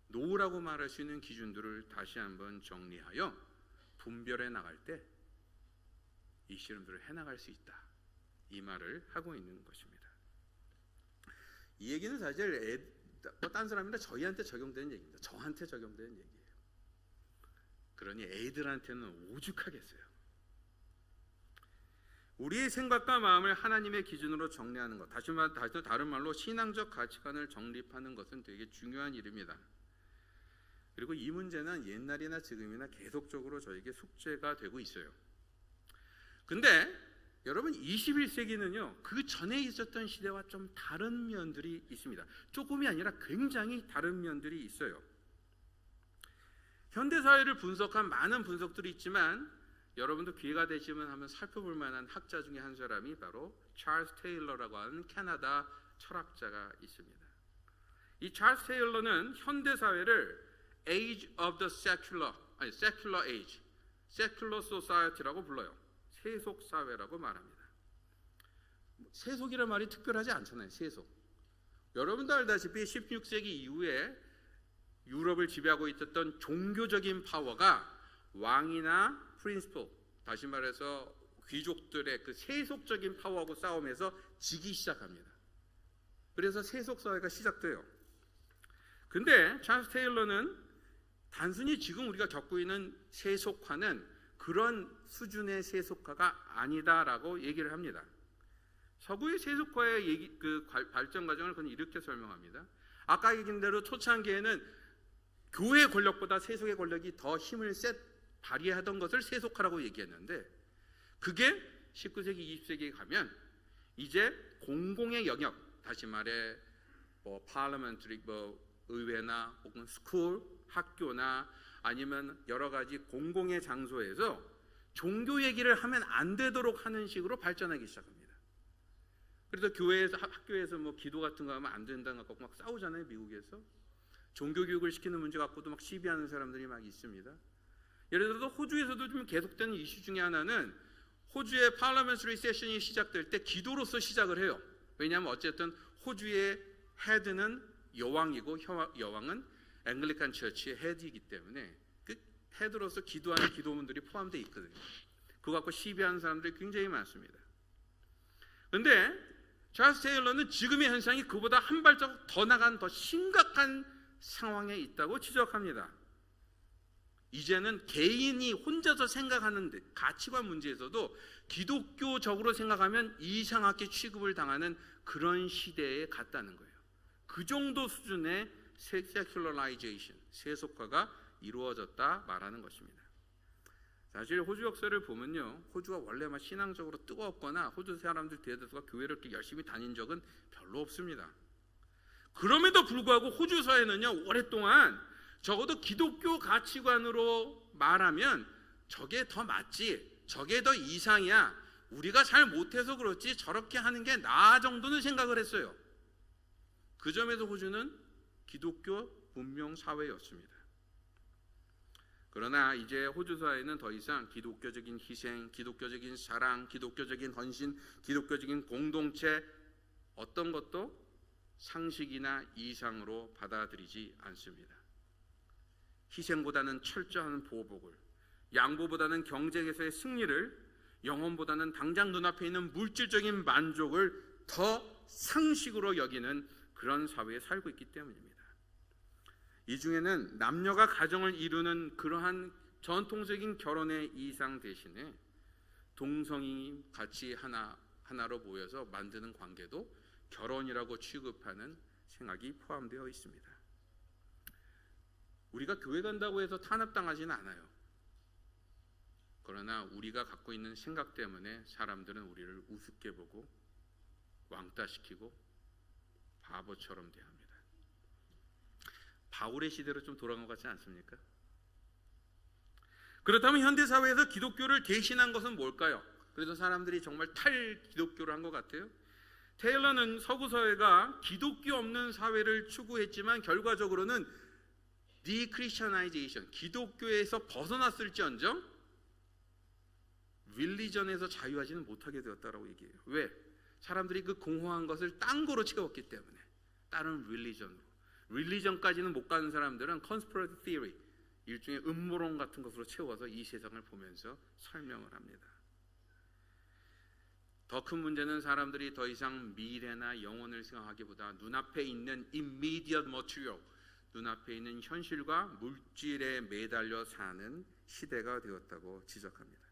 노라고 말할 수 있는 기준들을 다시 한번 정리하여 분별해 나갈 때 이 실험들을 해나갈 수 있다, 이 말을 하고 있는 것입니다. 이 얘기는 사실 딴 사람이나 저희한테 적용되는 얘기입니다. 저한테 적용되는 얘기예요. 그러니 애들한테는 오죽하겠어요. 우리의 생각과 마음을 하나님의 기준으로 정리하는 것, 다시 다른 말로 신앙적 가치관을 정립하는 것은 되게 중요한 일입니다. 그리고 이 문제는 옛날이나 지금이나 계속적으로 저에게 숙제가 되고 있어요. 근데 여러분 21세기는요 그 전에 있었던 시대와 좀 다른 면들이 있습니다. 조금이 아니라 굉장히 다른 면들이 있어요. 현대사회를 분석한 많은 분석들이 있지만 여러분도 기회가 되시면 한번 살펴볼 만한 학자 중에 한 사람이 바로 찰스 테일러라고 하는 캐나다 철학자가 있습니다. 이 찰스 테일러는 현대사회를 Age of the Secular Age, Secular Society라고 불러요. 세속사회라고 말합니다. 세속이라는 말이 특별하지 않잖아요. 세속. 여러분도 알다시피 16세기 이후에 유럽을 지배하고 있었던 종교적인 파워가 왕이나 프린스플, 다시 말해서 귀족들의 그 세속적인 파워하고 싸움에서 지기 시작합니다. 그래서 세속사회가 시작돼요. 근데 찰스 테일러는 단순히 지금 우리가 겪고 있는 세속화는 그런 수준의 세속화가 아니다라고 얘기를 합니다. 서구의 세속화의 발전 과정을 그는 이렇게 설명합니다. 아까 얘기한 대로 초창기에는 교회 권력보다 세속의 권력이 더 힘을 발휘하던 것을 세속화라고 얘기했는데 그게 19세기, 20세기에 가면 이제 공공의 영역, 다시 말해 parliamentary, 의회나 혹은 스쿨, 학교나 아니면 여러 가지 공공의 장소에서 종교 얘기를 하면 안 되도록 하는 식으로 발전하기 시작합니다. 그래서 교회에서, 학교에서 기도 같은 거 하면 안 된다는 거 갖고 막 싸우잖아요. 미국에서 종교 교육을 시키는 문제 갖고도 막 시비하는 사람들이 막 있습니다. 예를 들어서 호주에서도 좀 계속되는 이슈 중에 하나는 호주의 parliamentary session이 시작될 때 기도로서 시작을 해요. 왜냐하면 어쨌든 호주의 헤드는 여왕이고 여왕은 앵글리칸 처치의 헤드이기 때문에 그 헤드로서 기도하는 기도문들이 포함되어 있거든요. 그거 갖고 시비하는 사람들이 굉장히 많습니다. 그런데 찰스 테일러는 지금의 현상이 그보다 한 발자국 더 나간 더 심각한 상황에 있다고 지적합니다. 이제는 개인이 혼자서 생각하는 가치관 문제에서도 기독교적으로 생각하면 이상하게 취급을 당하는 그런 시대에 갔다는 거예요. 그 정도 수준의 세큘러라이제이션, 세속화가 이루어졌다 말하는 것입니다. 사실 호주 역사를 보면요, 호주가 원래 막 신앙적으로 뜨거웠거나 호주 사람들 대다수가 교회를 이렇게 열심히 다닌 적은 별로 없습니다. 그럼에도 불구하고 호주 사회는요 오랫동안 적어도 기독교 가치관으로 말하면 저게 더 맞지, 저게 더 이상이야, 우리가 잘 못해서 그렇지 저렇게 하는 게 나아 정도는 생각을 했어요. 그 점에서 호주는 기독교 문명 사회였습니다. 그러나 이제 호주 사회는 더 이상 기독교적인 희생, 기독교적인 사랑, 기독교적인 헌신, 기독교적인 공동체 어떤 것도 상식이나 이상으로 받아들이지 않습니다. 희생보다는 철저한 보복을, 양보보다는 경쟁에서의 승리를, 영혼보다는 당장 눈앞에 있는 물질적인 만족을 더 상식으로 여기는 그런 사회에 살고 있기 때문입니다. 이 중에는 남녀가 가정을 이루는 그러한 전통적인 결혼의 이상 대신에 동성이 같이 하나로 모여서 만드는 관계도 결혼이라고 취급하는 생각이 포함되어 있습니다. 우리가 교회 간다고 해서 탄압당하지는 않아요. 그러나 우리가 갖고 있는 생각 때문에 사람들은 우리를 우습게 보고 왕따시키고 바보처럼 대합니다. 바울의 시대로 좀 돌아간 것 같지 않습니까? 그렇다면 현대사회에서 기독교를 대신한 것은 뭘까요? 그래서 사람들이 정말 탈기독교를 한 것 같아요. 테일러는 서구 사회가 기독교 없는 사회를 추구했지만 결과적으로는 디크리스천나이제이션, 기독교에서 벗어났을지언정 릴리전에서 자유하지는 못하게 되었다라고 얘기해요. 왜? 사람들이 그 공허한 것을 딴 거로 채웠기 때문에. 다른 릴리전으로. 릴리전까지는 못 가는 사람들은 conspiracy theory, 일종의 음모론 같은 것으로 채워서 이 세상을 보면서 설명을 합니다. 더 큰 문제는 사람들이 더 이상 미래나 영혼을 생각하기보다 눈앞에 있는 immediate material, 눈앞에 있는 현실과 물질에 매달려 사는 시대가 되었다고 지적합니다.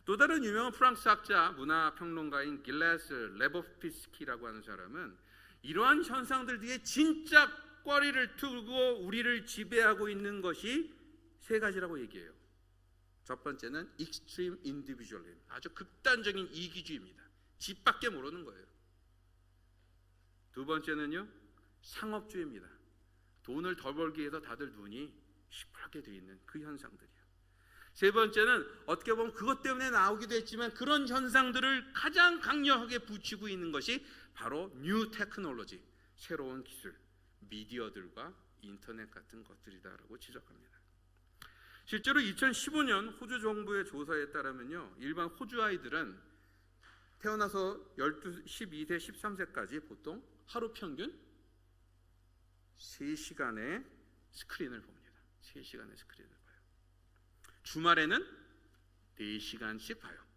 또 다른 유명한 프랑스 학자, 문화평론가인 길레스 레보피스키라고 하는 사람은 이러한 현상들 뒤에 진짜 꼬리를 틀고 우리를 지배하고 있는 것이 세 가지라고 얘기해요. 첫 번째는 extreme individualism, 아주 극단적인 이기주의입니다. 집 밖에 모르는 거예요. 두 번째는요, 상업주의입니다. 돈을 더 벌기 위해서 다들 눈이 시퍼렇게 돼 있는 그 현상들이에요. 세 번째는 어떻게 보면 그것 때문에 나오기도 했지만 그런 현상들을 가장 강력하게 붙이고 있는 것이 바로 뉴 테크놀로지, 새로운 기술, 미디어들과 인터넷 같은 것들이다라고 지적합니다. 실제로 2015년 호주 정부의 조사에 따르면요, 일반 호주 아이들은 태어나서 12세, 13세까지 보통 하루 평균 3시간의 스크린을 봅니다. 3시간의 스크린을 봐요. 주말에는 4시간씩 봐요.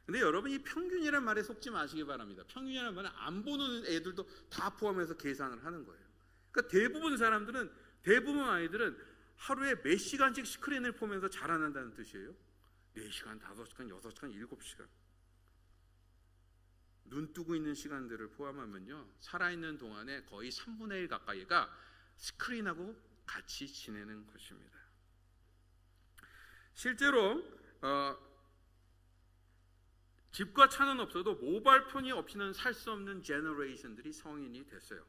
근데 여러분, 이 평균이란 말에 속지 마시기 바랍니다. 평균이란 말은 안 보는 애들도 다 포함해서 계산을 하는 거예요. 그러니까 대부분 아이들은 하루에 몇 시간씩 스크린을 보면서 자라난다는 뜻이에요. 4시간, 5시간, 6시간, 7시간. 눈 뜨고 있는 시간들을 포함하면요, 살아있는 동안에 거의 3분의 1 가까이가 스크린하고 같이 지내는 것입니다. 실제로 집과 차는 없어도 모바일 폰이 없이는 살 수 없는 제너레이션들이 성인이 됐어요.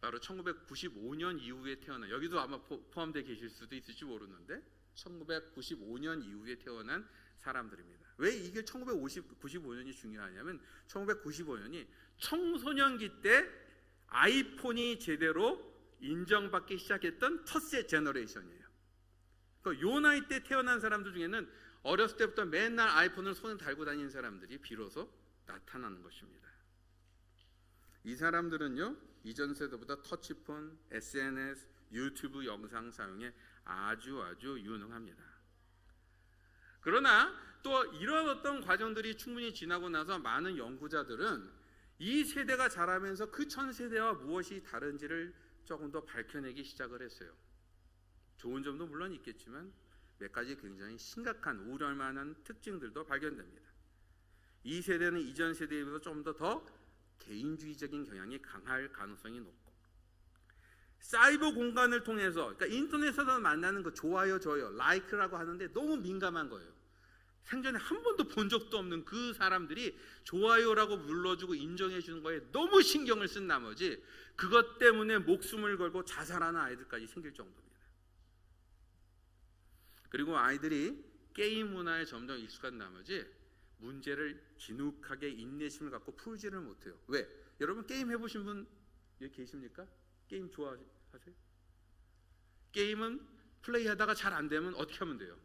바로 1995년 이후에 태어난, 여기도 아마 포함되어 계실 수도 있을지 모르는데 1995년 이후에 태어난 사람들입니다. 왜 이게 1995년이 중요하냐면 1995년이 청소년기 때 아이폰이 제대로 인정받기 시작했던 첫째 제너레이션이에요. 그러니까 요 나이 때 태어난 사람들 중에는 어렸을 때부터 맨날 아이폰을 손에 달고 다니는 사람들이 비로소 나타나는 것입니다. 이 사람들은요, 이전 세대보다 터치폰, SNS, 유튜브 영상 사용에 아주 유능합니다. 그러나 또 이런 어떤 과정들이 충분히 지나고 나서 많은 연구자들은 이 세대가 자라면서 그 전 세대와 무엇이 다른지를 조금 더 밝혀내기 시작을 했어요. 좋은 점도 물론 있겠지만 몇 가지 굉장히 심각한 우려할 만한 특징들도 발견됩니다. 이 세대는 이전 세대에 비해서 좀 더 개인주의적인 경향이 강할 가능성이 높고, 사이버 공간을 통해서, 그러니까 인터넷에서 만나는 거 좋아요, 라이크라고 하는데 너무 민감한 거예요. 생전에 한 번도 본 적도 없는 그 사람들이 좋아요라고 눌러주고 인정해 주는 거에 너무 신경을 쓴 나머지 그것 때문에 목숨을 걸고 자살하는 아이들까지 생길 정도입니다. 그리고 아이들이 게임 문화에 점점 익숙한 나머지 문제를 진욱하게 인내심을 갖고 풀지를 못해요. 왜? 여러분, 게임 해보신 분 여기 계십니까? 게임 좋아하세요? 게임은 플레이하다가 잘 안 되면 어떻게 하면 돼요?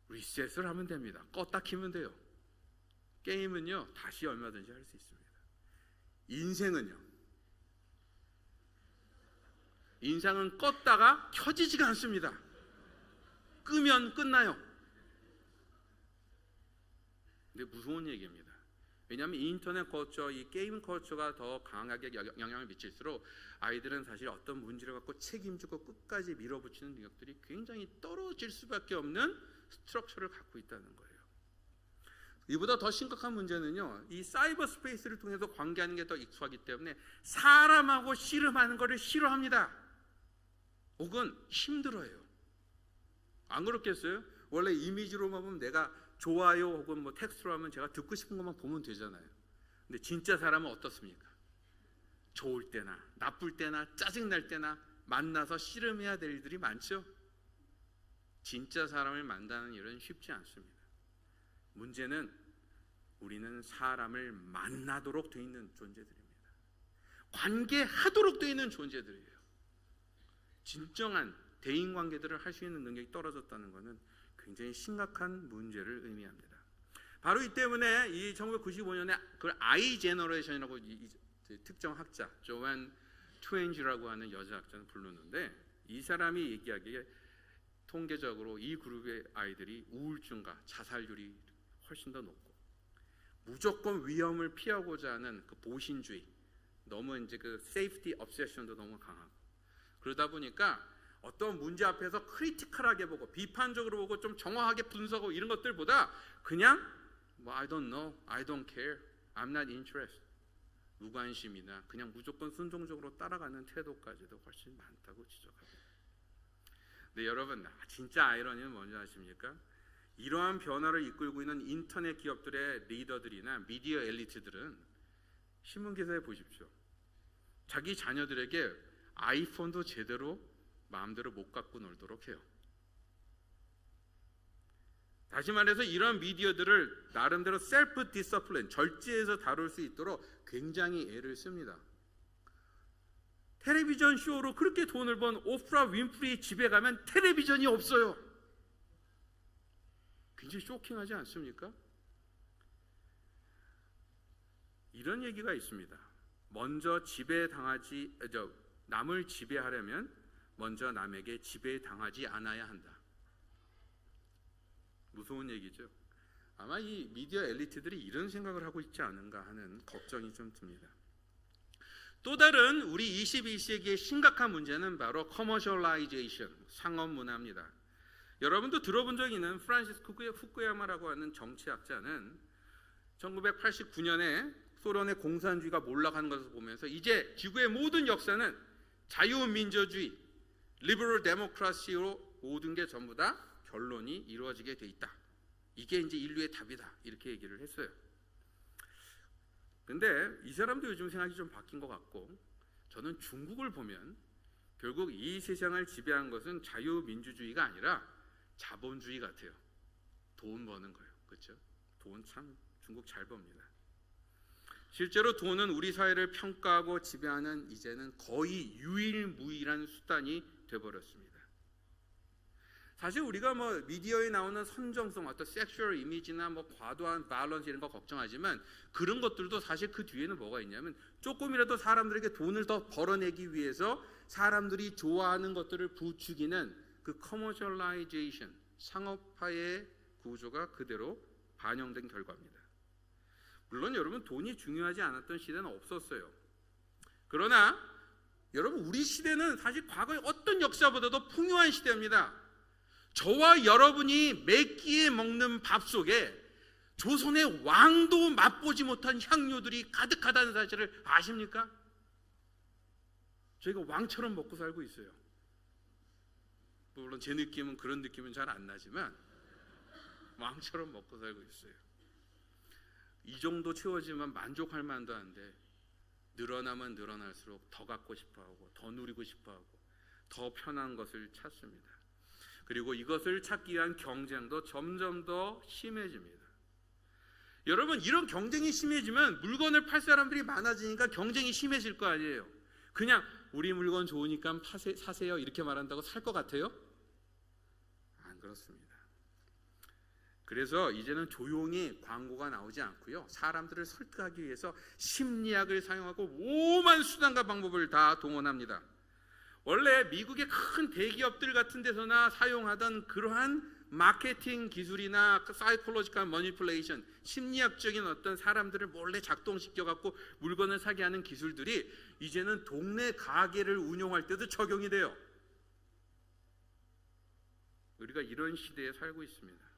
리셋을 하면 됩니다. 껐다 키면 돼요. 게임은요, 다시 얼마든지 할 수 있습니다. 인생은 껐다가 켜지지가 않습니다. 끄면 끝나요. 근데 무서운 얘기입니다. 왜냐하면 인터넷 컬처, 이 게임 컬처가 더 강하게 영향을 미칠수록 아이들은 사실 어떤 문제를 갖고 책임지고 끝까지 밀어붙이는 능력들이 굉장히 떨어질 수밖에 없는 스트럭처를 갖고 있다는 거예요. 이보다 더 심각한 문제는요, 이 사이버 스페이스를 통해서 관계하는 게 더 익숙하기 때문에 사람하고 씨름하는 것을 싫어합니다. 혹은 힘들어해요. 안 그렇겠어요? 원래 이미지로만 보면 내가 좋아요 혹은 뭐 텍스트로 하면 제가 듣고 싶은 것만 보면 되잖아요. 근데 진짜 사람은 어떻습니까? 좋을 때나 나쁠 때나 짜증날 때나 만나서 씨름해야 될 일들이 많죠. 진짜 사람을 만나는 일은 쉽지 않습니다. 문제는 우리는 사람을 만나도록 되어 있는 존재들입니다. 관계하도록 되어 있는 존재들이에요. 진정한 대인관계들을 할 수 있는 능력이 떨어졌다는 것은 굉장히 심각한 문제를 의미합니다. 바로 이 때문에 이 1995년에 그걸 아이 제너레이션이라고 특정 학자 조안 트웬지라고 하는 여자 학자는 부르는데, 이 사람이 얘기하기에 통계적으로 이 그룹의 아이들이 우울증과 자살률이 훨씬 더 높고, 무조건 위험을 피하고자 하는 그 보신주의, 너무 이제 그 세이프티 obsession도 너무 강하고, 그러다 보니까 어떤 문제 앞에서 크리티컬하게 보고 비판적으로 보고 좀 정확하게 분석하고 이런 것들보다 그냥 뭐 I don't know, I don't care, I'm not interested, 무관심이나 그냥 무조건 순종적으로 따라가는 태도까지도 훨씬 많다고 지적합니다. 근데 여러분, 진짜 아이러니는 뭔지 아십니까? 이러한 변화를 이끌고 있는 인터넷 기업들의 리더들이나 미디어 엘리트들은 신문 기사에 보십시오. 자기 자녀들에게 아이폰도 제대로 마음대로 못 갖고 놀도록 해요. 다시 말해서 이러한 미디어들을 나름대로 셀프 디서플린, 절제해서 다룰 수 있도록 굉장히 애를 씁니다. 텔레비전 쇼로 그렇게 돈을 번 오프라 윈프리 집에 가면 텔레비전이 없어요. 굉장히 쇼킹하지 않습니까? 이런 얘기가 있습니다. 먼저 남을 지배하려면 먼저 남에게 지배당하지 않아야 한다. 무서운 얘기죠. 아마 이 미디어 엘리트들이 이런 생각을 하고 있지 않은가 하는 걱정이 좀 듭니다. 또 다른 우리 21세기의 심각한 문제는 바로 커머셜라이제이션, 상업 문화입니다. 여러분도 들어본 적 있는 프란시스 후쿠야마라고 하는 정치학자는 1989년에 소련의 공산주의가 몰락하는 것을 보면서 이제 지구의 모든 역사는 자유민주주의, 리버럴 데모크라시로 모든 게 전부 다 결론이 이루어지게 돼 있다. 이게 이제 인류의 답이다. 이렇게 얘기를 했어요. 근데 이 사람도 요즘 생각이 좀 바뀐 것 같고, 저는 중국을 보면 결국 이 세상을 지배한 것은 자유민주주의가 아니라 자본주의 같아요. 돈 버는 거예요. 그렇죠? 돈 참 중국 잘 법니다. 실제로 돈은 우리 사회를 평가하고 지배하는 이제는 거의 유일무이한 수단이 되어버렸습니다. 사실 우리가 뭐 미디어에 나오는 선정성, 어떤 섹슈얼 이미지나 뭐 과도한 바이런스 이런 거 걱정하지만, 그런 것들도 사실 그 뒤에는 뭐가 있냐면 조금이라도 사람들에게 돈을 더 벌어내기 위해서 사람들이 좋아하는 것들을 부추기는 그 커머셜라이제이션, 상업화의 구조가 그대로 반영된 결과입니다. 물론 여러분, 돈이 중요하지 않았던 시대는 없었어요. 그러나 여러분, 우리 시대는 사실 과거의 어떤 역사보다도 풍요한 시대입니다. 저와 여러분이 매 끼에 먹는 밥 속에 조선의 왕도 맛보지 못한 향료들이 가득하다는 사실을 아십니까? 저희가 왕처럼 먹고 살고 있어요. 물론 제 느낌은 그런 느낌은 잘 안 나지만 왕처럼 먹고 살고 있어요. 이 정도 채워지면 만족할 만도 한데, 늘어나면 늘어날수록 더 갖고 싶어하고 더 누리고 싶어하고 더 편한 것을 찾습니다. 그리고 이것을 찾기 위한 경쟁도 점점 더 심해집니다. 여러분, 이런 경쟁이 심해지면 물건을 팔 사람들이 많아지니까 경쟁이 심해질 거 아니에요. 그냥 우리 물건 좋으니까 사세요 이렇게 말한다고 살 것 같아요? 안 그렇습니다. 그래서 이제는 조용히 광고가 나오지 않고요, 사람들을 설득하기 위해서 심리학을 사용하고 오만 수단과 방법을 다 동원합니다. 원래 미국의 큰 대기업들 같은 데서나 사용하던 그러한 마케팅 기술이나 사이콜로지컬 머니플레이션, 심리학적인 어떤 사람들을 몰래 작동시켜 갖고 물건을 사게 하는 기술들이 이제는 동네 가게를 운영할 때도 적용이 돼요. 우리가 이런 시대에 살고 있습니다.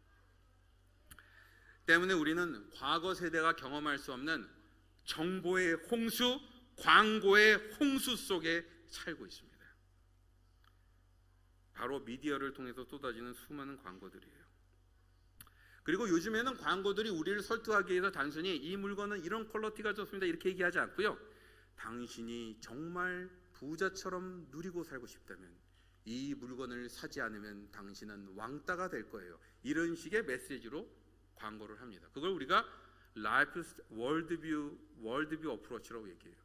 때문에 우리는 과거 세대가 경험할 수 없는 정보의 홍수, 광고의 홍수 속에 살고 있습니다. 바로 미디어를 통해서 쏟아지는 수많은 광고들이에요. 그리고 요즘에는 광고들이 우리를 설득하기 위해서 단순히 이 물건은 이런 퀄리티가 좋습니다 이렇게 얘기하지 않고요. 당신이 정말 부자처럼 누리고 살고 싶다면 이 물건을 사지 않으면 당신은 왕따가 될 거예요. 이런 식의 메시지로 광고를 합니다. 그걸 우리가 라이프 월드뷰 어프로치라고 얘기해요.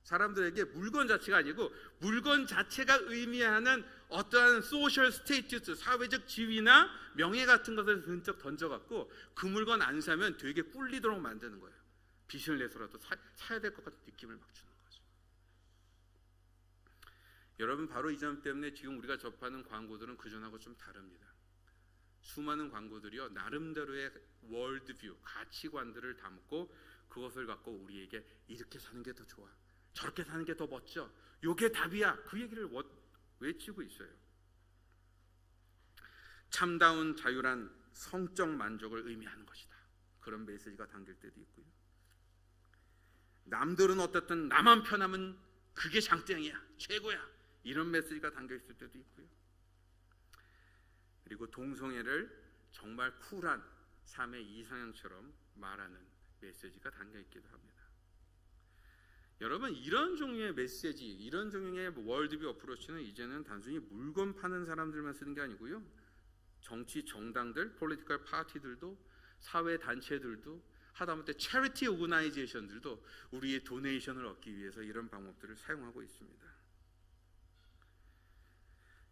사람들에게 물건 자체가 아니고 물건 자체가 의미하는 어떠한 소셜 스테이투스, 사회적 지위나 명예 같은 것을 번쩍 던져갖고 그 물건 안 사면 되게 꿀리도록 만드는 거예요. 빚을 내서라도 사야 될 것 같은 느낌을 막 주는 거죠. 여러분, 바로 이 점 때문에 지금 우리가 접하는 광고들은 그전하고 좀 다릅니다. 수많은 광고들이요, 나름대로의 월드뷰, 가치관들을 담고 그것을 갖고 우리에게 이렇게 사는 게 더 좋아, 저렇게 사는 게 더 멋져, 요게 답이야, 그 얘기를 외치고 있어요. 참다운 자유란 성적 만족을 의미하는 것이다, 그런 메시지가 담길 때도 있고요. 남들은 어떻든 나만 편하면 그게 장땡이야, 최고야, 이런 메시지가 담겨 있을 때도 있고요. 그리고 동성애를 정말 쿨한 삶의 이상형처럼 말하는 메시지가 담겨 있기도 합니다. 여러분, 이런 종류의 메시지, 이런 종류의 월드뷰 어프로치는 이제는 단순히 물건 파는 사람들만 쓰는 게 아니고요, 정치 정당들, 폴리티컬 파티들도, 사회 단체들도, 하다못해 체리티 오거나이제이션들도 우리의 도네이션을 얻기 위해서 이런 방법들을 사용하고 있습니다.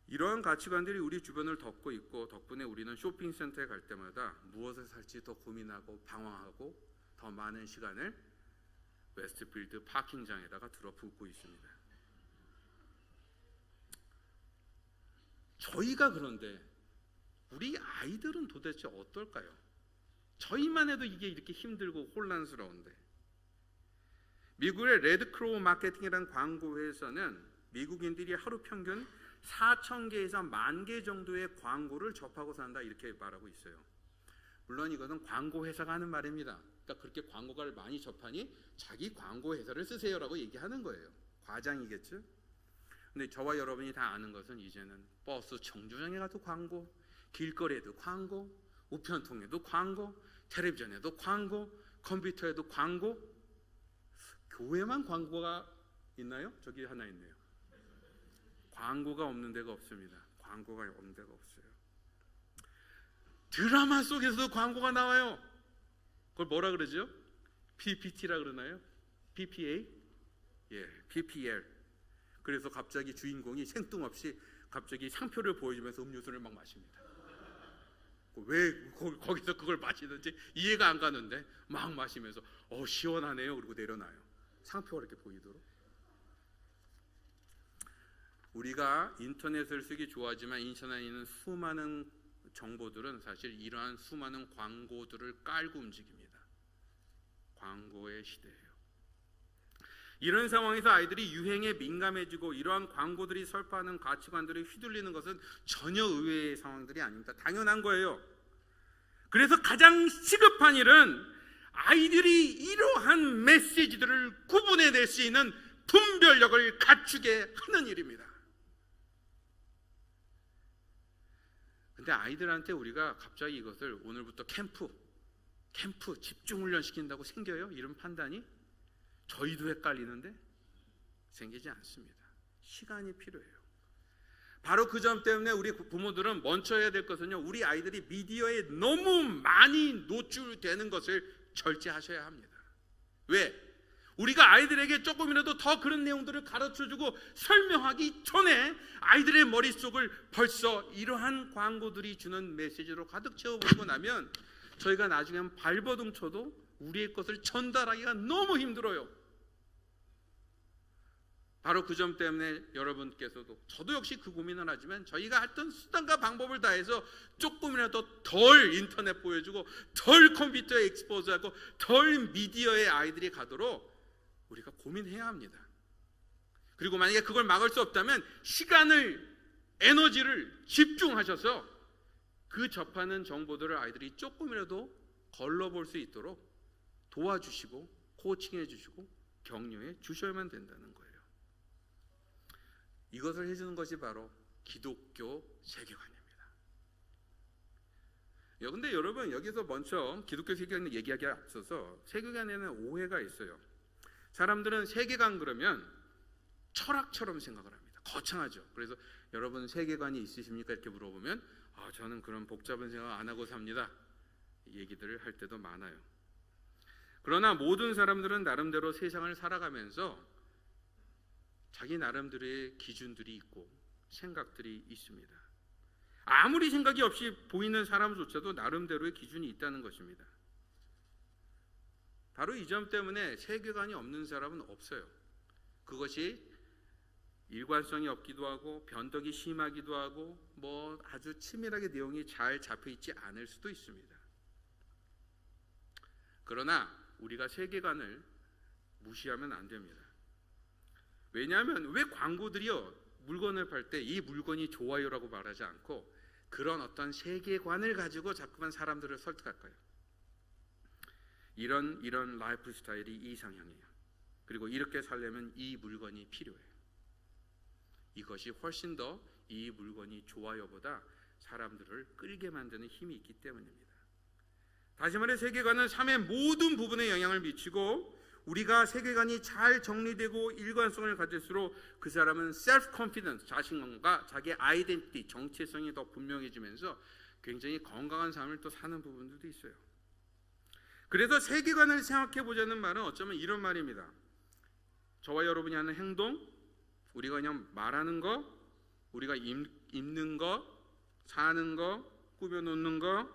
이러한 가치관들이 우리 주변을 덮고 있고, 덕분에 우리는 쇼핑센터에 갈 때마다 무엇을 살지 더 고민하고 방황하고 더 많은 시간을 웨스트필드 파킹장에다가 들어붓고 있습니다. 저희가 그런데 우리 아이들은 도대체 어떨까요? 저희만 해도 이게 이렇게 힘들고 혼란스러운데, 미국의 레드크로우 마케팅이라는 광고 회사는 미국인들이 하루 평균 4,000개에서 10,000개 정도의 광고를 접하고 산다, 이렇게 말하고 있어요. 물론 이거는 광고 회사가 하는 말입니다. 그러니까 그렇게 광고를 많이 접하니 자기 광고 회사를 쓰세요라고 얘기하는 거예요. 과장이겠죠. 근데 저와 여러분이 다 아는 것은 이제는 버스 정류장에 가도 광고, 길거리에도 광고, 우편통에도 광고, 텔레비전에도 광고, 컴퓨터에도 광고. 교회만 광고가 있나요? 저기 하나 있네요. 광고가 없는 데가 없습니다. 광고가 없는 데가 없어요. 드라마 속에서도 광고가 나와요. 그걸 뭐라 그러죠? PPT라 그러나요? PPA? 예, PPL. 그래서 갑자기 주인공이 생뚱없이 갑자기 상표를 보여주면서 음료수를 막 마십니다. 왜 거기서 그걸 마시는지 이해가 안 가는데 막 마시면서 시원하네요, 그리고 내려놔요. 상표가 이렇게 보이도록. 우리가 인터넷을 쓰기 좋아하지만 인터넷에 있는 수많은 정보들은 사실 이러한 수많은 광고들을 깔고 움직입니다. 광고의 시대예요. 이런 상황에서 아이들이 유행에 민감해지고 이러한 광고들이 설파하는 가치관들이 휘둘리는 것은 전혀 의외의 상황들이 아닙니다. 당연한 거예요. 그래서 가장 시급한 일은 아이들이 이러한 메시지들을 구분해낼 수 있는 분별력을 갖추게 하는 일입니다. 근데 아이들한테 우리가 갑자기 이것을 오늘부터 캠프 집중훈련 시킨다고 생겨요? 이런 판단이 저희도 헷갈리는데 생기지 않습니다. 시간이 필요해요. 바로 그 점 때문에 우리 부모들은 먼저 해야 될 것은요, 우리 아이들이 미디어에 너무 많이 노출되는 것을 절제하셔야 합니다. 왜? 우리가 아이들에게 조금이라도 더 그런 내용들을 가르쳐주고 설명하기 전에 아이들의 머릿속을 벌써 이러한 광고들이 주는 메시지로 가득 채워버리고 나면 저희가 나중에 발버둥 쳐도 우리의 것을 전달하기가 너무 힘들어요. 바로 그 점 때문에 여러분께서도, 저도 역시 그 고민을 하지만 저희가 했던 수단과 방법을 다해서 조금이라도 덜 인터넷 보여주고 덜 컴퓨터에 익스포즈하고 덜 미디어에 아이들이 가도록 우리가 고민해야 합니다. 그리고 만약에 그걸 막을 수 없다면 시간을, 에너지를 집중하셔서 그 접하는 정보들을 아이들이 조금이라도 걸러볼 수 있도록 도와주시고 코칭해 주시고 격려해 주셔야만 된다는 거예요. 이것을 해주는 것이 바로 기독교 세계관입니다. 근데 여러분, 여기서 먼저 기독교 세계관 얘기하기에 앞서서 세계관에는 오해가 있어요. 사람들은 세계관 그러면 철학처럼 생각을 합니다. 거창하죠. 그래서 여러분 세계관이 있으십니까? 이렇게 물어보면 저는 그런 복잡한 생각 안 하고 삽니다. 얘기들을 할 때도 많아요. 그러나 모든 사람들은 나름대로 세상을 살아가면서 자기 나름대로의 기준들이 있고 생각들이 있습니다. 아무리 생각이 없이 보이는 사람조차도 나름대로의 기준이 있다는 것입니다. 바로 이 점 때문에 세계관이 없는 사람은 없어요. 그것이 일관성이 없기도 하고 변덕이 심하기도 하고 아주 치밀하게 내용이 잘 잡혀 있지 않을 수도 있습니다. 그러나 우리가 세계관을 무시하면 안 됩니다. 왜냐하면 왜 광고들이요 물건을 팔 때 이 물건이 좋아요라고 말하지 않고 그런 어떤 세계관을 가지고 자꾸만 사람들을 설득할까요? 이런 라이프 스타일이 이상향이에요. 그리고 이렇게 살려면 이 물건이 필요해요. 이것이 훨씬 더 이 물건이 좋아요보다 사람들을 끌게 만드는 힘이 있기 때문입니다. 다시 말해 세계관은 삶의 모든 부분에 영향을 미치고 우리가 세계관이 잘 정리되고 일관성을 가질수록 그 사람은 셀프 컨피던스, 자신감과 자기의 아이덴티티, 정체성이 더 분명해지면서 굉장히 건강한 삶을 또 사는 부분들도 있어요. 그래서 세계관을 생각해 보자는 말은 어쩌면 이런 말입니다. 저와 여러분이 하는 행동, 우리가 그냥 말하는 거, 우리가 입는 거, 사는 거, 꾸며놓는 거,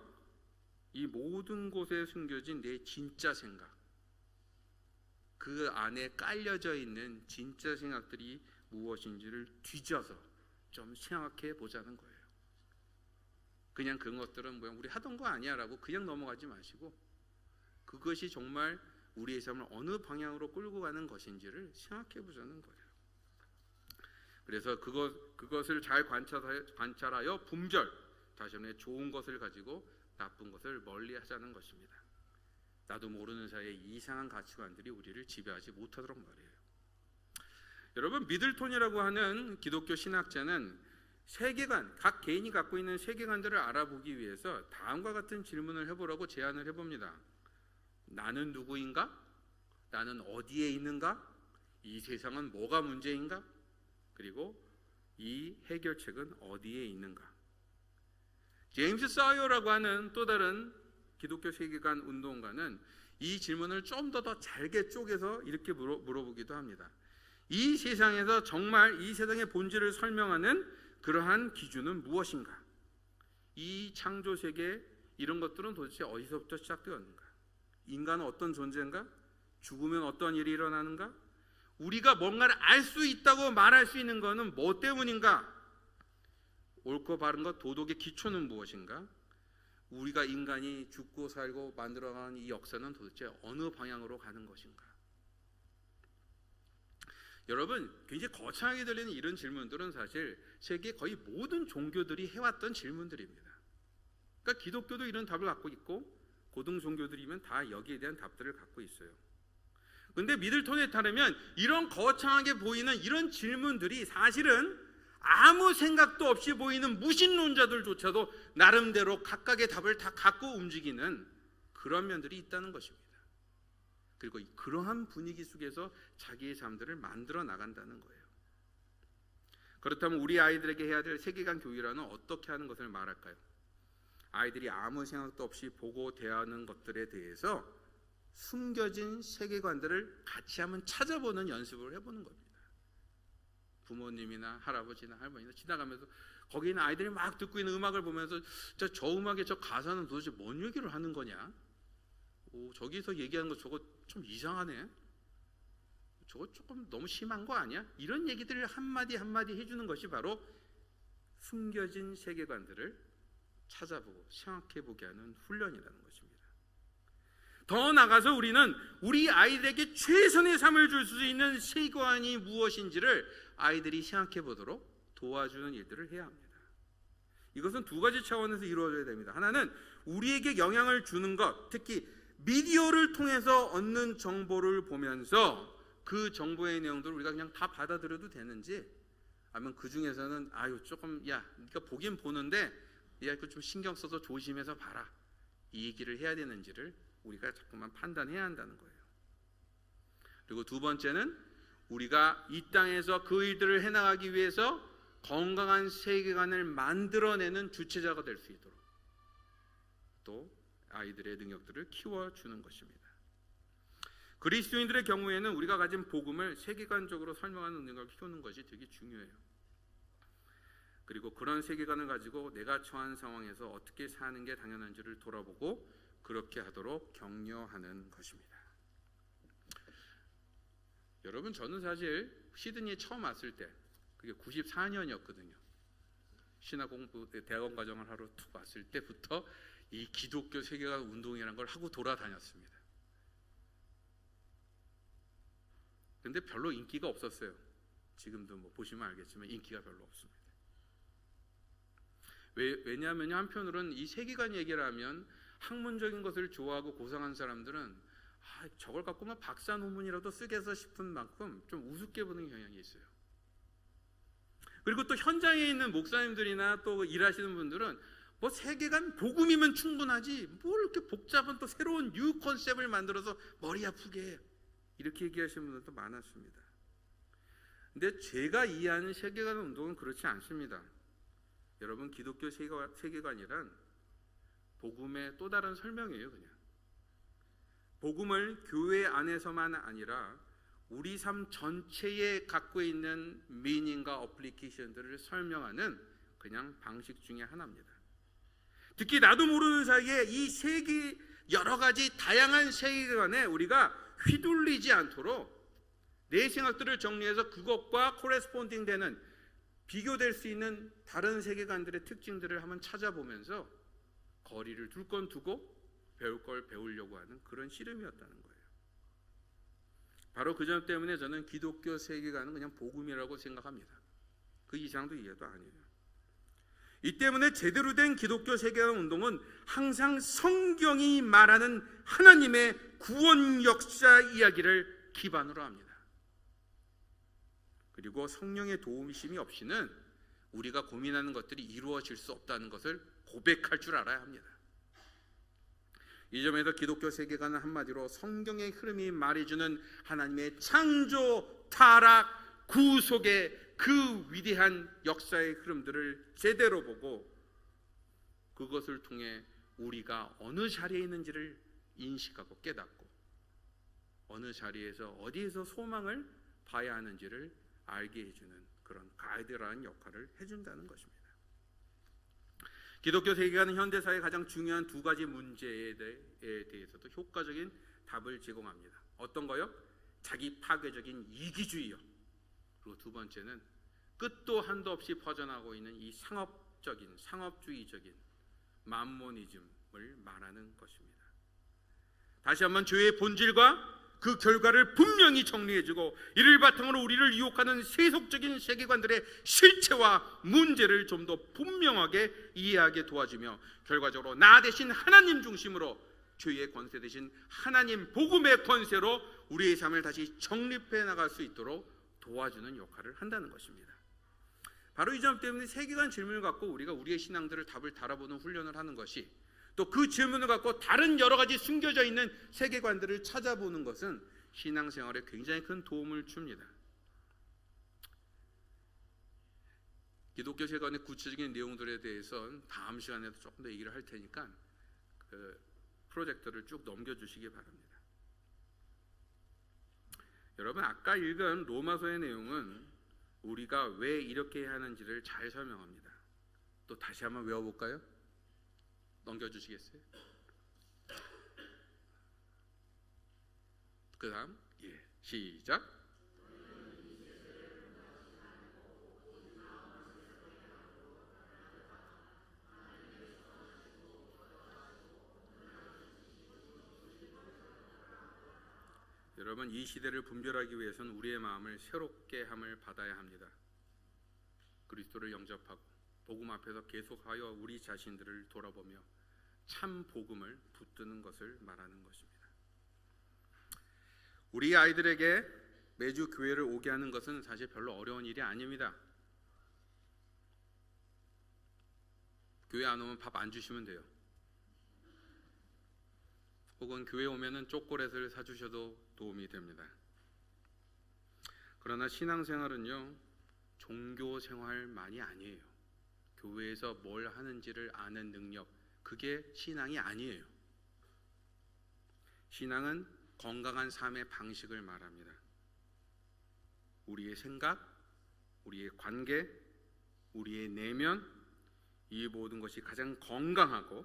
이 모든 곳에 숨겨진 내 진짜 생각, 그 안에 깔려져 있는 진짜 생각들이 무엇인지를 뒤져서 좀 생각해 보자는 거예요. 그냥 그런 것들은 우리 하던 거 아니야 라고 그냥 넘어가지 마시고 그것이 정말 우리의 삶을 어느 방향으로 끌고 가는 것인지를 생각해 보자는 거예요. 그래서 그것을 잘 관찰하여 분별, 다시 한번 좋은 것을 가지고 나쁜 것을 멀리 하자는 것입니다. 나도 모르는 사이에 이상한 가치관들이 우리를 지배하지 못하도록 말이에요. 여러분, 미들톤이라고 하는 기독교 신학자는 세계관, 각 개인이 갖고 있는 세계관들을 알아보기 위해서 다음과 같은 질문을 해보라고 제안을 해봅니다. 나는 누구인가? 나는 어디에 있는가? 이 세상은 뭐가 문제인가? 그리고 이 해결책은 어디에 있는가? 제임스 사이어라고 하는 또 다른 기독교 세계관 운동가는 이 질문을 좀 더 잘게 쪼개서 이렇게 물어보기도 합니다. 이 세상에서 정말 이 세상의 본질을 설명하는 그러한 기준은 무엇인가? 이 창조 세계 이런 것들은 도대체 어디서부터 시작되었는가? 인간은 어떤 존재인가? 죽으면 어떤 일이 일어나는가? 우리가 뭔가를 알 수 있다고 말할 수 있는 것은 뭐 때문인가? 옳고 바른 것, 도덕의 기초는 무엇인가? 우리가 인간이 죽고 살고 만들어가는 이 역사는 도대체 어느 방향으로 가는 것인가? 여러분, 굉장히 거창하게 들리는 이런 질문들은 사실 세계 거의 모든 종교들이 해왔던 질문들입니다. 그러니까 기독교도 이런 답을 갖고 있고 고등 종교들이면 다 여기에 대한 답들을 갖고 있어요. 그런데 미들톤에 따르면 이런 거창하게 보이는 이런 질문들이 사실은 아무 생각도 없이 보이는 무신론자들조차도 나름대로 각각의 답을 다 갖고 움직이는 그런 면들이 있다는 것입니다. 그리고 그러한 분위기 속에서 자기의 삶들을 만들어 나간다는 거예요. 그렇다면 우리 아이들에게 해야 될 세계관 교육이라는 어떻게 하는 것을 말할까요? 아이들이 아무 생각도 없이 보고 대하는 것들에 대해서 숨겨진 세계관들을 같이 한번 찾아보는 연습을 해보는 겁니다. 부모님이나 할아버지나 할머니나 지나가면서 거기 있는 아이들이 막 듣고 있는 음악을 보면서 저 음악의 저 가사는 도대체 뭔 얘기를 하는 거냐? 저기서 얘기하는 거 저거 좀 이상하네. 저거 조금 너무 심한 거 아니야? 이런 얘기들을 한마디 한마디 해주는 것이 바로 숨겨진 세계관들을 찾아보고 생각해보게 하는 훈련이라는 것입니다. 더 나아가서 우리는 우리 아이들에게 최선의 삶을 줄 수 있는 세계관이 무엇인지를 아이들이 생각해 보도록 도와주는 일들을 해야 합니다. 이것은 두 가지 차원에서 이루어져야 됩니다. 하나는 우리에게 영향을 주는 것, 특히 미디어를 통해서 얻는 정보를 보면서 그 정보의 내용들을 우리가 그냥 다 받아들여도 되는지, 아니면 그 중에서는 조금 그러니까 보긴 보는데 이거 좀 신경 써서 조심해서 봐라, 이 얘기를 해야 되는지를 우리가 자꾸만 판단해야 한다는 거예요. 그리고 두 번째는 우리가 이 땅에서 그 일들을 해나가기 위해서 건강한 세계관을 만들어내는 주체자가 될 수 있도록 또 아이들의 능력들을 키워주는 것입니다. 그리스도인들의 경우에는 우리가 가진 복음을 세계관적으로 설명하는 능력을 키우는 것이 되게 중요해요. 그리고 그런 세계관을 가지고 내가 처한 상황에서 어떻게 사는 게 당연한지를 돌아보고 그렇게 하도록 격려하는 것입니다. 여러분, 저는 사실 시드니에 처음 왔을 때 그게 94년이었거든요. 신학 공부 대학원 과정을 하러 툭 왔을 때부터 이 기독교 세계관 운동이라는 걸 하고 돌아다녔습니다. 근데 별로 인기가 없었어요. 지금도 보시면 알겠지만 인기가 별로 없습니다. 왜냐하면 한편으로는 이 세계관 얘기를 하면 학문적인 것을 좋아하고 고상한 사람들은 저걸 갖고만 박사 논문이라도 쓰겠어 싶은 만큼 좀 우습게 보는 경향이 있어요. 그리고 또 현장에 있는 목사님들이나 또 일하시는 분들은 세계관 복음이면 충분하지 뭘 이렇게 복잡한 또 새로운 뉴 컨셉을 만들어서 머리 아프게 해, 이렇게 얘기하시는 분들도 많았습니다. 근데 제가 이해하는 세계관 운동은 그렇지 않습니다. 여러분, 기독교 세계관이란 복음의 또 다른 설명이에요. 그냥 복음을 교회 안에서만 아니라 우리 삶 전체에 갖고 있는 미닝과 어플리케이션들을 설명하는 그냥 방식 중에 하나입니다. 특히 나도 모르는 사이에 이 세계 여러 가지 다양한 세계관에 우리가 휘둘리지 않도록 내 생각들을 정리해서 그것과 코레스폰딩 되는, 비교될 수 있는 다른 세계관들의 특징들을 한번 찾아보면서 거리를 둘 건 두고 배울 걸 배우려고 하는 그런 씨름이었다는 거예요. 바로 그 점 때문에 저는 기독교 세계관은 그냥 복음이라고 생각합니다. 그 이상도 이해도 아니에요. 이 때문에 제대로 된 기독교 세계관 운동은 항상 성경이 말하는 하나님의 구원 역사 이야기를 기반으로 합니다. 그리고 성령의 도우심이 없이는 우리가 고민하는 것들이 이루어질 수 없다는 것을 고백할 줄 알아야 합니다. 이 점에서 기독교 세계관은 한마디로 성경의 흐름이 말해주는 하나님의 창조, 타락, 구속의 그 위대한 역사의 흐름들을 제대로 보고 그것을 통해 우리가 어느 자리에 있는지를 인식하고 깨닫고 어느 자리에서 어디에서 소망을 봐야 하는지를 알게 해주는 그런 가이드라는 역할을 해준다는 것입니다. 기독교 세계관은 현대사의 가장 중요한 두 가지 문제에 대해서도 효과적인 답을 제공합니다. 어떤 거요? 자기 파괴적인 이기주의요. 그리고 두 번째는 끝도 한도 없이 퍼져나가고 있는 이 상업주의적인 맘모니즘을 말하는 것입니다. 다시 한번 죄의 본질과 그 결과를 분명히 정리해주고 이를 바탕으로 우리를 유혹하는 세속적인 세계관들의 실체와 문제를 좀 더 분명하게 이해하게 도와주며 결과적으로 나 대신 하나님 중심으로 죄의 권세 대신 하나님 복음의 권세로 우리의 삶을 다시 정립해 나갈 수 있도록 도와주는 역할을 한다는 것입니다. 바로 이 점 때문에 세계관 질문을 갖고 우리가 우리의 신앙들을 답을 달아보는 훈련을 하는 것이, 또 그 질문을 갖고 다른 여러 가지 숨겨져 있는 세계관들을 찾아보는 것은 신앙생활에 굉장히 큰 도움을 줍니다. 기독교 세계관의 구체적인 내용들에 대해서는 다음 시간에도 조금 더 얘기를 할 테니까 그 프로젝터를 쭉 넘겨주시기 바랍니다. 여러분, 아까 읽은 로마서의 내용은 우리가 왜 이렇게 해야 하는지를 잘 설명합니다. 또 다시 한번 외워볼까요? 넘겨주시겠어요? 그 다음 시작. 여러분, 이 시대를 분별하기 위해서는 우리의 마음을 새롭게 함을 받아야 합니다. 그리스도를 영접하고 복음 앞에서 계속하여 우리 자신들을 돌아보며 참 복음을 붙드는 것을 말하는 것입니다. 우리 아이들에게 매주 교회를 오게 하는 것은 사실 별로 어려운 일이 아닙니다. 교회 안 오면 밥 안 주시면 돼요. 혹은 교회 오면은 초콜릿을 사주셔도 도움이 됩니다. 그러나 신앙생활은요, 종교 생활만이 아니에요. 교회에서 뭘 하는지를 아는 능력, 그게 신앙이 아니에요. 신앙은 건강한 삶의 방식을 말합니다. 우리의 생각, 우리의 관계, 우리의 내면, 이 모든 것이 가장 건강하고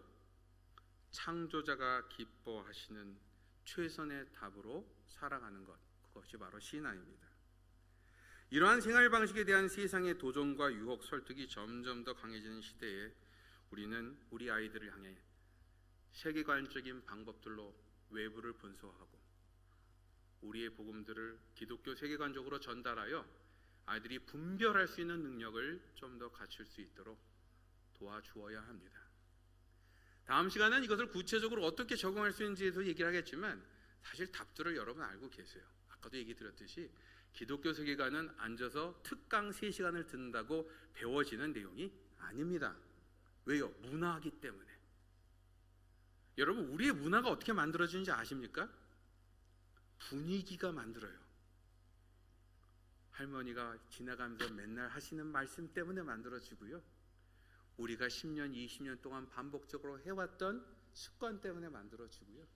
창조자가 기뻐하시는 최선의 답으로 살아가는 것, 그것이 바로 신앙입니다. 이러한 생활 방식에 대한 세상의 도전과 유혹, 설득이 점점 더 강해지는 시대에 우리는 우리 아이들을 향해 세계관적인 방법들로 외부를 분석하고 우리의 복음들을 기독교 세계관적으로 전달하여 아이들이 분별할 수 있는 능력을 좀 더 갖출 수 있도록 도와주어야 합니다. 다음 시간은 이것을 구체적으로 어떻게 적용할 수 있는지에 대해서 얘기를 하겠지만 사실 답들을 여러분 알고 계세요. 아까도 얘기 드렸듯이 기독교 세계관은 앉아서 특강 3시간을 듣는다고 배워지는 내용이 아닙니다. 왜요? 문화이기 때문에. 여러분, 우리의 문화가 어떻게 만들어지는지 아십니까? 분위기가 만들어요. 할머니가 지나가면서 맨날 하시는 말씀 때문에 만들어지고요. 우리가 10년, 20년 동안 반복적으로 해왔던 습관 때문에 만들어지고요.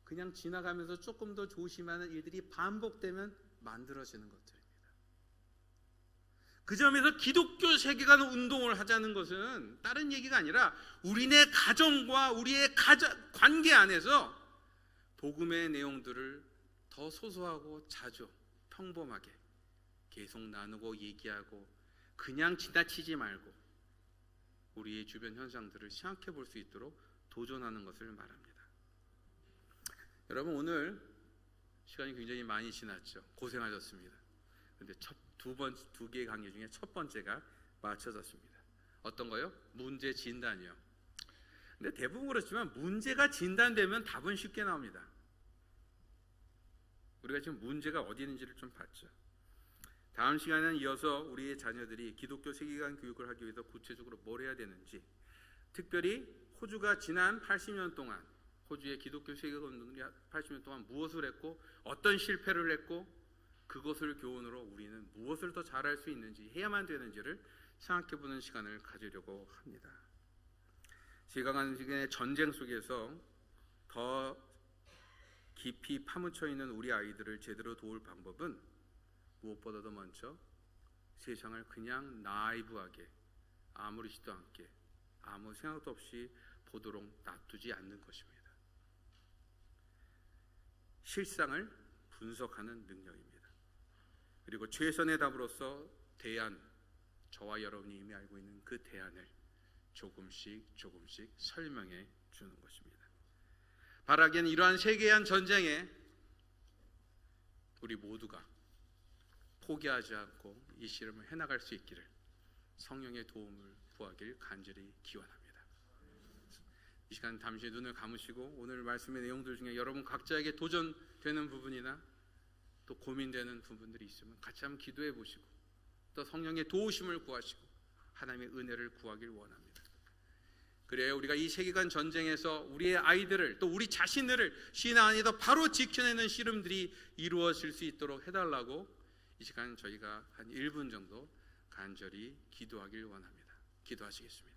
그냥 지나가면서 조금 더 조심하는 일들이 반복되면 만들어지는 것들입니다. 그 점에서 기독교 세계관 운동을 하자는 것은 다른 얘기가 아니라 우리네 가정과 우리의 관계 안에서 복음의 내용들을 더 소소하고 자주 평범하게 계속 나누고 얘기하고 그냥 지나치지 말고 우리의 주변 현상들을 생각해 볼 수 있도록 도전하는 것을 말합니다. 여러분, 오늘 시간이 굉장히 많이 지났죠. 고생하셨습니다. 그런데 두 개의 강의 중에 첫 번째가 맞춰졌습니다. 어떤 거요? 문제 진단이요. 근데 대부분 그렇지만 문제가 진단되면 답은 쉽게 나옵니다. 우리가 지금 문제가 어디 있는지를 좀 봤죠. 다음 시간에는 이어서 우리의 자녀들이 기독교 세계관 교육을 하기 위해서 구체적으로 뭘 해야 되는지, 특별히 호주가 지난 80년 동안 호주의 기독교 세계관 운동이 80년 동안 무엇을 했고 어떤 실패를 했고 그것을 교훈으로 우리는 무엇을 더 잘할 수 있는지, 해야만 되는지를 생각해보는 시간을 가지려고 합니다. 세계관의 전쟁 속에서 더 깊이 파묻혀 있는 우리 아이들을 제대로 도울 방법은 무엇보다도 먼저 세상을 그냥 나이브하게 아무렇지도 않게 아무 생각도 없이 보도록 놔두지 않는 것입니다. 실상을 분석하는 능력입니다. 그리고 최선의 답으로서 대안, 저와 여러분이 이미 알고 있는 그 대안을 조금씩 설명해 주는 것입니다. 바라기는 이러한 세계한 전쟁에 우리 모두가 포기하지 않고 이 씨름을 해나갈 수 있기를 성령의 도움을 구하길 간절히 기원합니다. 이 시간 잠시 눈을 감으시고 오늘 말씀의 내용들 중에 여러분 각자에게 도전되는 부분이나 또 고민되는 부분들이 있으면 같이 한번 기도해 보시고 또 성령의 도우심을 구하시고 하나님의 은혜를 구하길 원합니다. 그래야 우리가 이 세계관 전쟁에서 우리의 아이들을 또 우리 자신들을 신앙 안에서 바로 지켜내는 씨름들이 이루어질 수 있도록 해달라고 이 시간 저희가 한 1분 정도 간절히 기도하길 원합니다. 기도하시겠습니다.